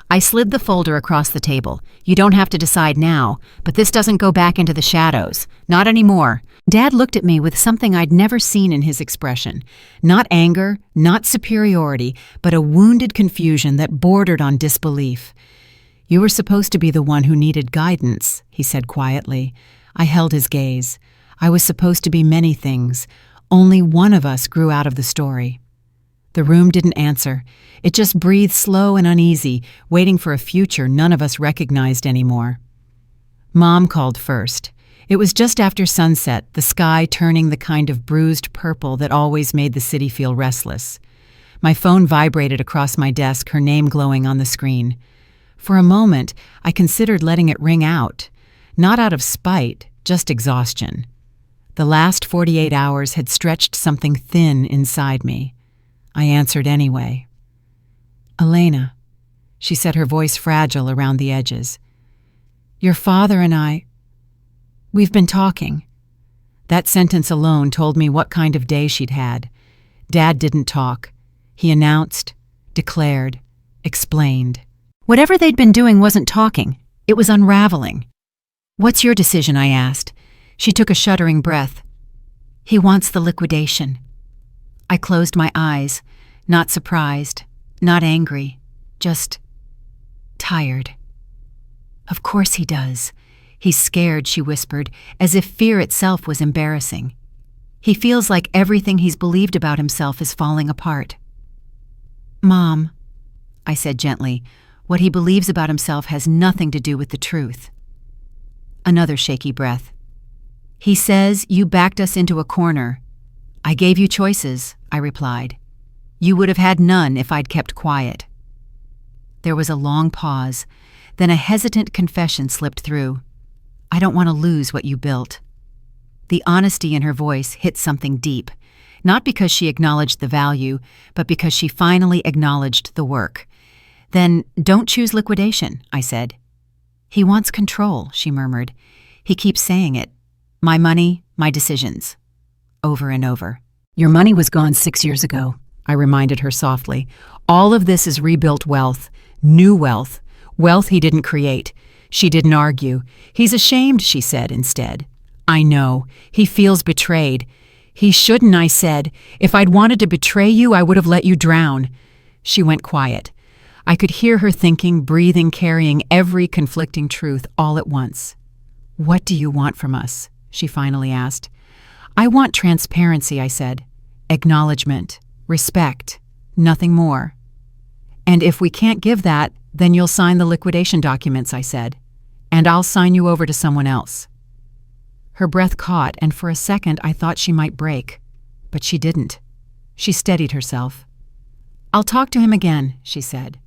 I slid the folder across the table. You don't have to decide now, but this doesn't go back into the shadows. Not anymore. Dad looked at me with something I'd never seen in his expression. Not anger, not superiority, but a wounded confusion that bordered on disbelief. You were supposed to be the one who needed guidance, he said quietly. I held his gaze. I was supposed to be many things. Only one of us grew out of the story. The room didn't answer. It just breathed slow and uneasy, waiting for a future none of us recognized anymore. Mom called first. It was just after sunset, the sky turning the kind of bruised purple that always made the city feel restless. My phone vibrated across my desk, her name glowing on the screen. For a moment, I considered letting it ring out. Not out of spite, just exhaustion. The last 48 hours had stretched something thin inside me. I answered anyway. Elena, she said, her voice fragile around the edges. Your father and we've been talking. That sentence alone told me what kind of day she'd had. Dad didn't talk. He announced, declared, explained. Whatever they'd been doing wasn't talking. It was unraveling. What's your decision? I asked. She took a shuddering breath. He wants the liquidation. I closed my eyes, not surprised, not angry, just tired. Of course he does. He's scared, she whispered, as if fear itself was embarrassing. He feels like everything he's believed about himself is falling apart. Mom, I said gently, what he believes about himself has nothing to do with the truth. Another shaky breath. He says you backed us into a corner. I gave you choices, I replied. You would have had none if I'd kept quiet. There was a long pause, then a hesitant confession slipped through. I don't want to lose what you built. The honesty in her voice hit something deep, not because she acknowledged the value, but because she finally acknowledged the work. Then don't choose liquidation, I said. He wants control, she murmured. He keeps saying it. My money, my decisions. Over and over. Your money was gone 6 years ago, I reminded her softly. All of this is rebuilt wealth, new wealth, wealth he didn't create. She didn't argue. He's ashamed, she said instead. I know. He feels betrayed. He shouldn't, I said. If I'd wanted to betray you, I would have let you drown. She went quiet. I could hear her thinking, breathing, carrying every conflicting truth all at once. What do you want from us? She finally asked. I want transparency, I said. Acknowledgement, respect, nothing more. And if we can't give that, then you'll sign the liquidation documents, I said. And I'll sign you over to someone else. Her breath caught, and for a second I thought she might break. But she didn't. She steadied herself. I'll talk to him again, she said.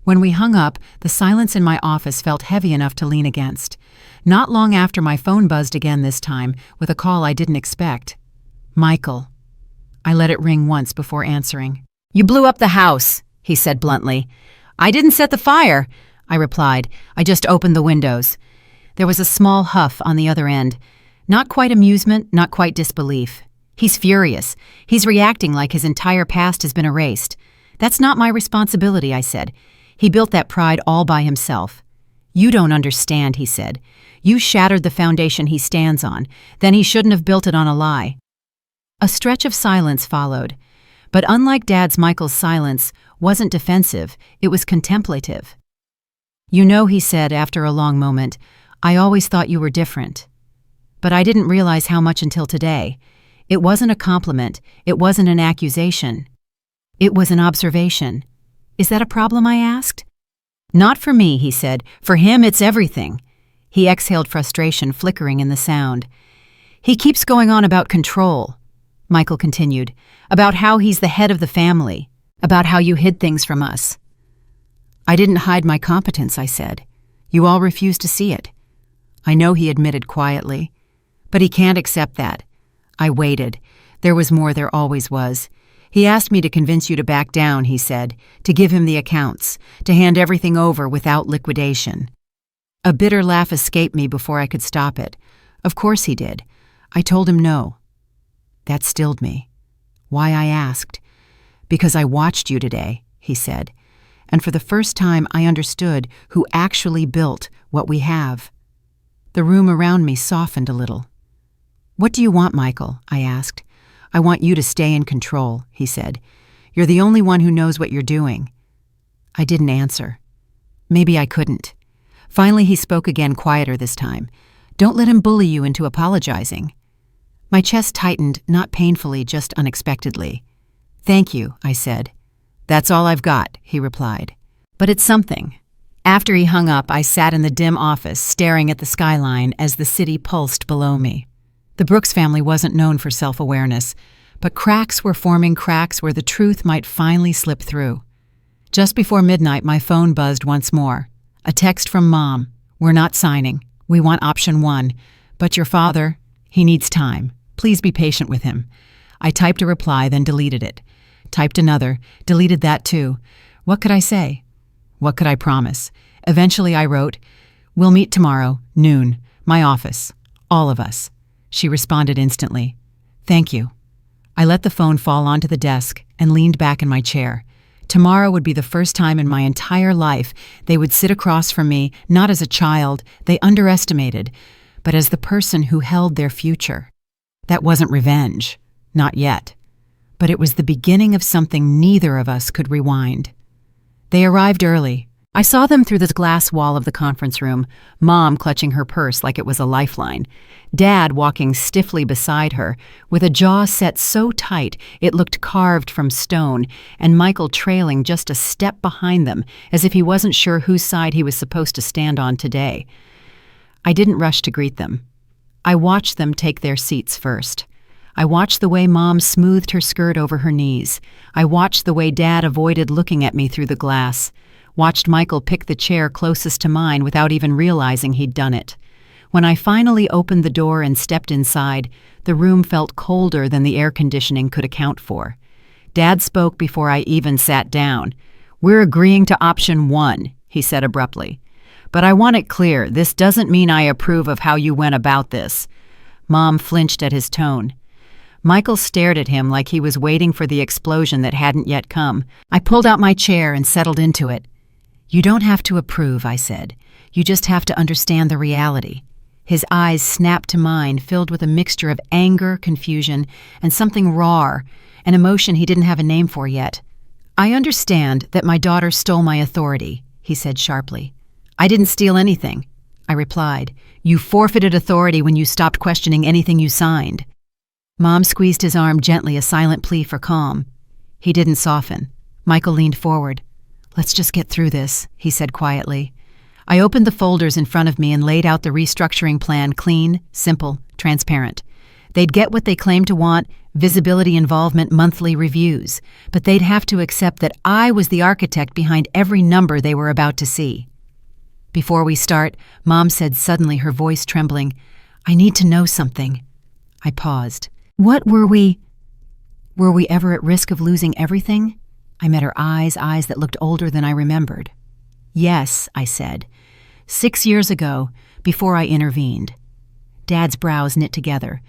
When we hung up, the silence in my office felt heavy enough to lean against. Not long after, my phone buzzed again this time, with a call I didn't expect. Michael. I let it ring once before answering. You blew up the house, he said bluntly. I didn't set the fire, I replied. I just opened the windows. There was a small huff on the other end. Not quite amusement, not quite disbelief. He's furious. He's reacting like his entire past has been erased. That's not my responsibility, I said. He built that pride all by himself. You don't understand, he said. You shattered the foundation he stands on. Then he shouldn't have built it on a lie. A stretch of silence followed. But unlike Dad's, Michael's silence wasn't defensive, it was contemplative. You know, he said after a long moment, I always thought you were different. But I didn't realize how much until today. It wasn't a compliment. It wasn't an accusation. It was an observation. Is that a problem, I asked? Not for me, he said. For him, it's everything. He exhaled frustration flickering in the sound. He keeps going on about control, Michael continued, about how he's the head of the family, about how you hid things from us. I didn't hide my competence, I said. You all refused to see it. I know, he admitted quietly. But he can't accept that. I waited. There was more, there always was. He asked me to convince you to back down, he said, to give him the accounts, to hand everything over without liquidation. A bitter laugh escaped me before I could stop it. Of course he did. I told him no. That stilled me. Why, I asked. Because I watched you today, he said, and for the first time I understood who actually built what we have. The room around me softened a little. What do you want, Michael? I asked. I want you to stay in control, he said. You're the only one who knows what you're doing. I didn't answer. Maybe I couldn't. Finally, he spoke again, quieter this time. Don't let him bully you into apologizing. My chest tightened, not painfully, just unexpectedly. Thank you, I said. That's all I've got, he replied. But it's something. After he hung up, I sat in the dim office, staring at the skyline as the city pulsed below me. The Brooks family wasn't known for self-awareness, but cracks were forming, cracks where the truth might finally slip through. Just before midnight, my phone buzzed once more. A text from Mom. We're not signing. We want option 1. But your father, he needs time. Please be patient with him. I typed a reply, then deleted it. Typed another, deleted that too. What could I say? What could I promise? Eventually I wrote, We'll meet tomorrow, noon, my office, all of us. She responded instantly. Thank you. I let the phone fall onto the desk and leaned back in my chair. Tomorrow would be the first time in my entire life they would sit across from me, not as a child they underestimated, but as the person who held their future. That wasn't revenge. Not yet. But it was the beginning of something neither of us could rewind. They arrived early. I saw them through the glass wall of the conference room, Mom clutching her purse like it was a lifeline, Dad walking stiffly beside her, with a jaw set so tight it looked carved from stone, and Michael trailing just a step behind them, as if he wasn't sure whose side he was supposed to stand on today. I didn't rush to greet them. I watched them take their seats first. I watched the way Mom smoothed her skirt over her knees. I watched the way Dad avoided looking at me through the glass. Watched Michael pick the chair closest to mine without even realizing he'd done it. When I finally opened the door and stepped inside, the room felt colder than the air conditioning could account for. Dad spoke before I even sat down. We're agreeing to option 1, he said abruptly. But I want it clear, this doesn't mean I approve of how you went about this. Mom flinched at his tone. Michael stared at him like he was waiting for the explosion that hadn't yet come. I pulled out my chair and settled into it. You don't have to approve, I said. You just have to understand the reality. His eyes snapped to mine, filled with a mixture of anger, confusion, and something raw, an emotion he didn't have a name for yet. I understand that my daughter stole my authority, he said sharply. I didn't steal anything, I replied. You forfeited authority when you stopped questioning anything you signed. Mom squeezed his arm gently, a silent plea for calm. He didn't soften. Michael leaned forward. Let's just get through this, he said quietly. I opened the folders in front of me and laid out the restructuring plan, clean, simple, transparent. They'd get what they claimed to want, visibility, involvement, monthly reviews, but they'd have to accept that I was the architect behind every number they were about to see. Before we start, Mom said suddenly, her voice trembling, I need to know something. I paused. What were we? Were we ever at risk of losing everything? I met her eyes that looked older than I remembered. Yes, I said. 6 years ago, before I intervened. Dad's brows knit together.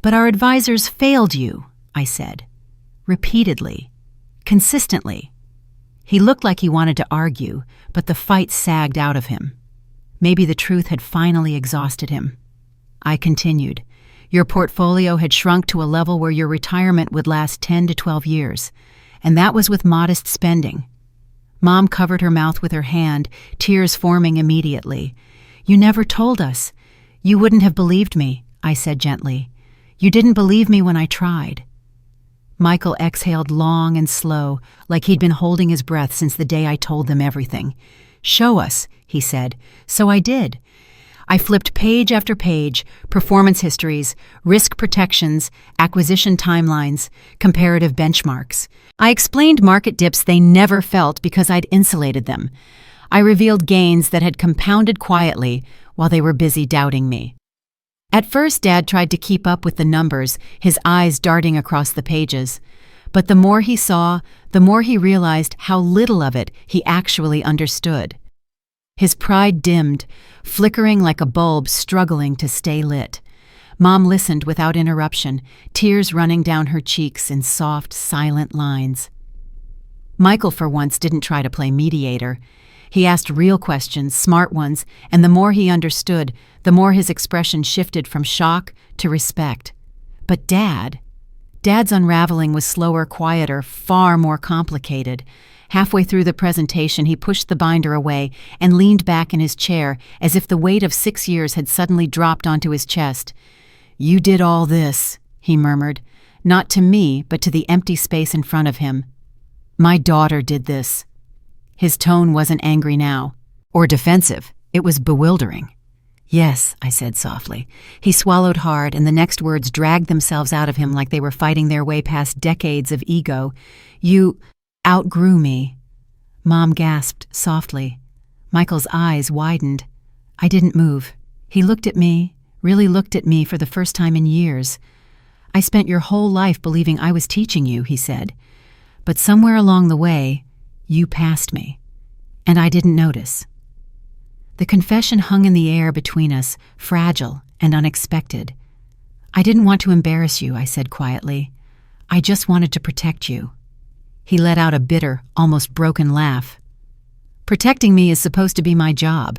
But our advisors failed you, I said. Repeatedly. Consistently. He looked like he wanted to argue, but the fight sagged out of him. Maybe the truth had finally exhausted him. I continued. Your portfolio had shrunk to a level where your retirement would last 10 to 12 years. And that was with modest spending. Mom covered her mouth with her hand, tears forming immediately. You never told us. You wouldn't have believed me, I said gently. You didn't believe me when I tried. Michael exhaled long and slow, like he'd been holding his breath since the day I told them everything. Show us, he said. So I did. I flipped page after page, performance histories, risk protections, acquisition timelines, comparative benchmarks. I explained market dips they never felt because I'd insulated them. I revealed gains that had compounded quietly while they were busy doubting me. At first, Dad tried to keep up with the numbers, his eyes darting across the pages. But the more he saw, the more he realized how little of it he actually understood. His pride dimmed, flickering like a bulb struggling to stay lit. Mom listened without interruption, tears running down her cheeks in soft, silent lines. Michael, for once, didn't try to play mediator. He asked real questions, smart ones, and the more he understood, the more his expression shifted from shock to respect. But Dad's unraveling was slower, quieter, far more complicated. Halfway through the presentation, he pushed the binder away and leaned back in his chair as if the weight of 6 years had suddenly dropped onto his chest. "You did all this," he murmured, not to me, but to the empty space in front of him. "My daughter did this." His tone wasn't angry now, or defensive. It was bewildering. "Yes," I said softly. He swallowed hard, and the next words dragged themselves out of him like they were fighting their way past decades of ego. "You outgrew me." Mom gasped softly. Michael's eyes widened. I didn't move. He looked at me, really looked at me for the first time in years. "I spent your whole life believing I was teaching you," he said. "But somewhere along the way, you passed me, and I didn't notice." The confession hung in the air between us, fragile and unexpected. "I didn't want to embarrass you," I said quietly. "I just wanted to protect you." He let out a bitter, almost broken laugh. "Protecting me is supposed to be my job.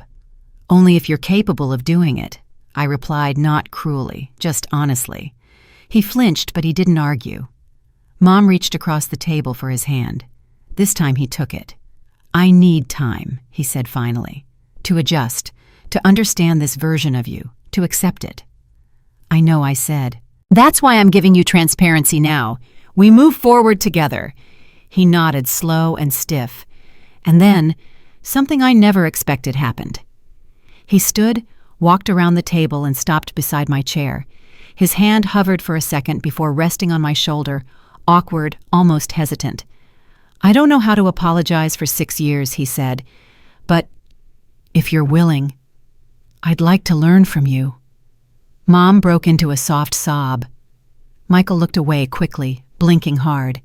Only if you're capable of doing it," I replied, not cruelly, just honestly. He flinched, but he didn't argue. Mom reached across the table for his hand. This time he took it. "I need time," he said finally, "to adjust, to understand this version of you, to accept it." "I know," I said. "That's why I'm giving you transparency now. We move forward together." He nodded, slow and stiff. And then, something I never expected happened. He stood, walked around the table, and stopped beside my chair. His hand hovered for a second before resting on my shoulder, awkward, almost hesitant. "I don't know how to apologize for 6 years," he said, "but if you're willing, I'd like to learn from you." Mom broke into a soft sob. Michael looked away quickly, blinking hard,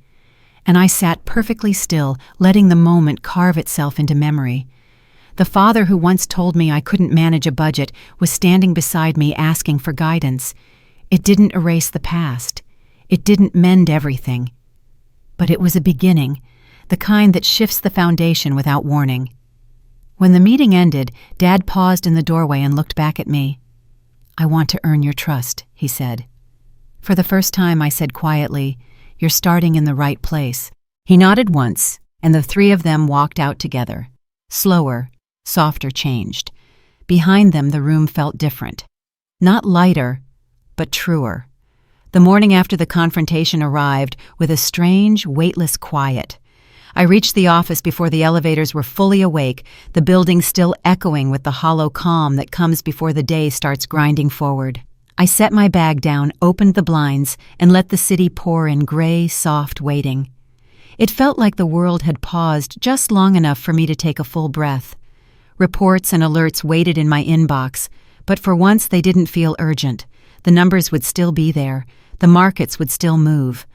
and I sat perfectly still, letting the moment carve itself into memory. The father who once told me I couldn't manage a budget was standing beside me asking for guidance. It didn't erase the past. It didn't mend everything. But it was a beginning, the kind that shifts the foundation without warning. When the meeting ended, Dad paused in the doorway and looked back at me. "I want to earn your trust," he said. For the first time, I said quietly, "You're starting in the right place." He nodded once, and the three of them walked out together. Slower, softer changed. Behind them, the room felt different. Not lighter, but truer. The morning after the confrontation arrived with a strange, weightless quiet. I reached the office before the elevators were fully awake, the building still echoing with the hollow calm that comes before the day starts grinding forward. I set my bag down, opened the blinds, and let the city pour in gray, soft waiting. It felt like the world had paused just long enough for me to take a full breath. Reports and alerts waited in my inbox, but for once they didn't feel urgent. The numbers would still be there. The markets would still move.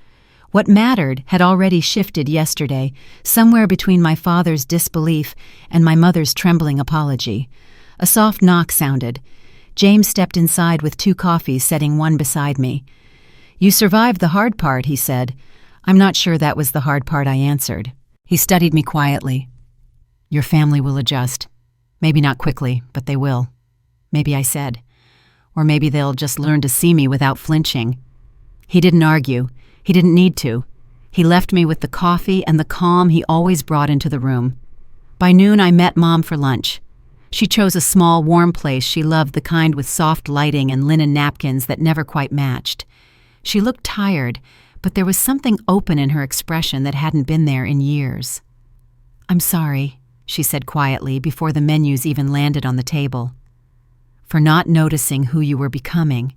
What mattered had already shifted yesterday, somewhere between my father's disbelief and my mother's trembling apology. A soft knock sounded. James stepped inside with 2 coffees, setting one beside me. "You survived the hard part," he said. "I'm not sure that was the hard part," I answered. He studied me quietly. "Your family will adjust. Maybe not quickly, but they will." Maybe I said. Or maybe they'll just learn to see me without flinching. He didn't argue. He didn't need to. He left me with the coffee and the calm he always brought into the room. By noon, I met Mom for lunch. She chose a small, warm place she loved, the kind with soft lighting and linen napkins that never quite matched. She looked tired, but there was something open in her expression that hadn't been there in years. "I'm sorry," she said quietly before the menus even landed on the table. "For not noticing who you were becoming.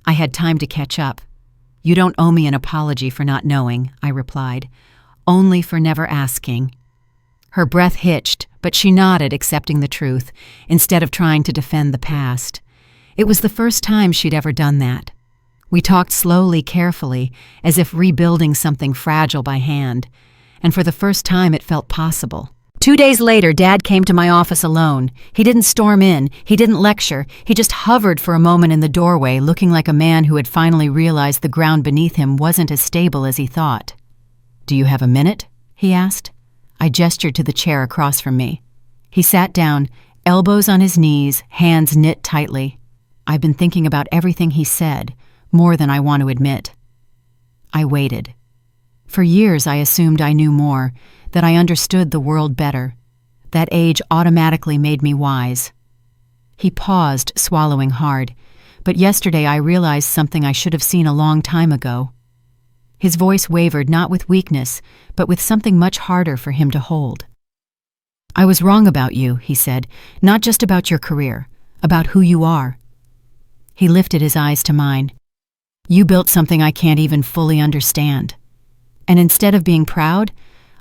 I had time to catch up." "You don't owe me an apology for not knowing," I replied. "Only for never asking." Her breath hitched, but she nodded, accepting the truth, instead of trying to defend the past. It was the first time she'd ever done that. We talked slowly, carefully, as if rebuilding something fragile by hand, and for the first time it felt possible. 2 days later, Dad came to my office alone. He didn't storm in, he didn't lecture, he just hovered for a moment in the doorway, looking like a man who had finally realized the ground beneath him wasn't as stable as he thought. "Do you have a minute?" he asked. I gestured to the chair across from me. He sat down, elbows on his knees, hands knit tightly. I've been thinking about everything he said, more than I want to admit. I waited. For years I assumed I knew more, that I understood the world better. That age automatically made me wise. He paused, swallowing hard, but yesterday I realized something I should have seen a long time ago. His voice wavered not with weakness, but with something much harder for him to hold. "I was wrong about you," he said, "not just about your career, about who you are." He lifted his eyes to mine. "You built something I can't even fully understand." And instead of being proud,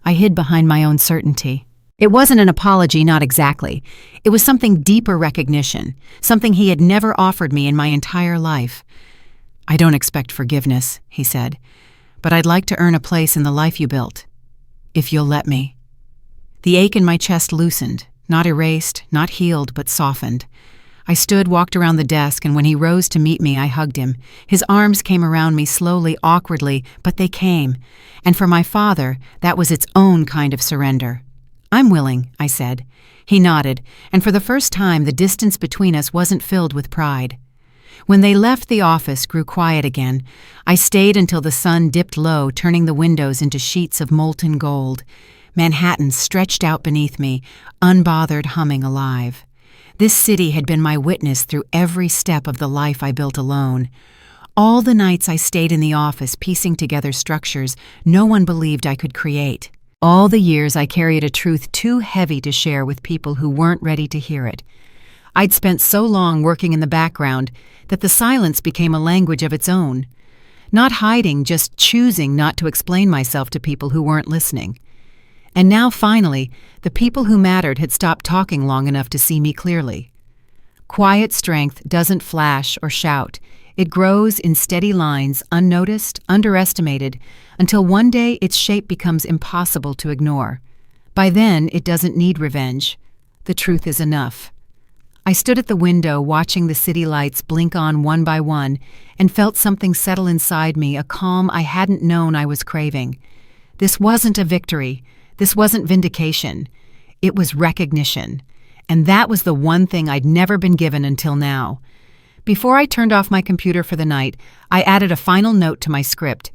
I hid behind my own certainty. It wasn't an apology, not exactly. It was something deeper recognition, something he had never offered me in my entire life. "I don't expect forgiveness," he said, "but I'd like to earn a place in the life you built, if you'll let me." The ache in my chest loosened, not erased, not healed, but softened. I stood, walked around the desk, and when he rose to meet me, I hugged him. His arms came around me slowly, awkwardly, but they came. And for my father, that was its own kind of surrender. "I'm willing," I said. He nodded, and for the first time, the distance between us wasn't filled with pride. When they left, the office grew quiet again. I stayed until the sun dipped low, turning the windows into sheets of molten gold. Manhattan stretched out beneath me, unbothered, humming alive. This city had been my witness through every step of the life I built alone. All the nights I stayed in the office piecing together structures no one believed I could create. All the years I carried a truth too heavy to share with people who weren't ready to hear it. I'd spent so long working in the background that the silence became a language of its own. Not hiding, just choosing not to explain myself to people who weren't listening. And now, finally, the people who mattered had stopped talking long enough to see me clearly. Quiet strength doesn't flash or shout. It grows in steady lines, unnoticed, underestimated, until one day its shape becomes impossible to ignore. By then, it doesn't need revenge. The truth is enough. I stood at the window watching the city lights blink on one by one and felt something settle inside me, a calm I hadn't known I was craving. This wasn't a victory. This wasn't vindication. It was recognition. And that was the one thing I'd never been given until now. Before I turned off my computer for the night, I added a final note to my script.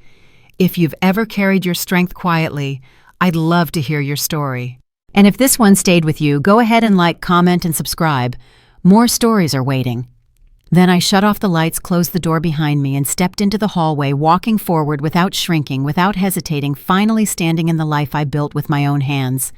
If you've ever carried your strength quietly, I'd love to hear your story. And if this one stayed with you, go ahead and like, comment, and subscribe. More stories are waiting. Then I shut off the lights, closed the door behind me, and stepped into the hallway, walking forward without shrinking, without hesitating, finally standing in the life I built with my own hands.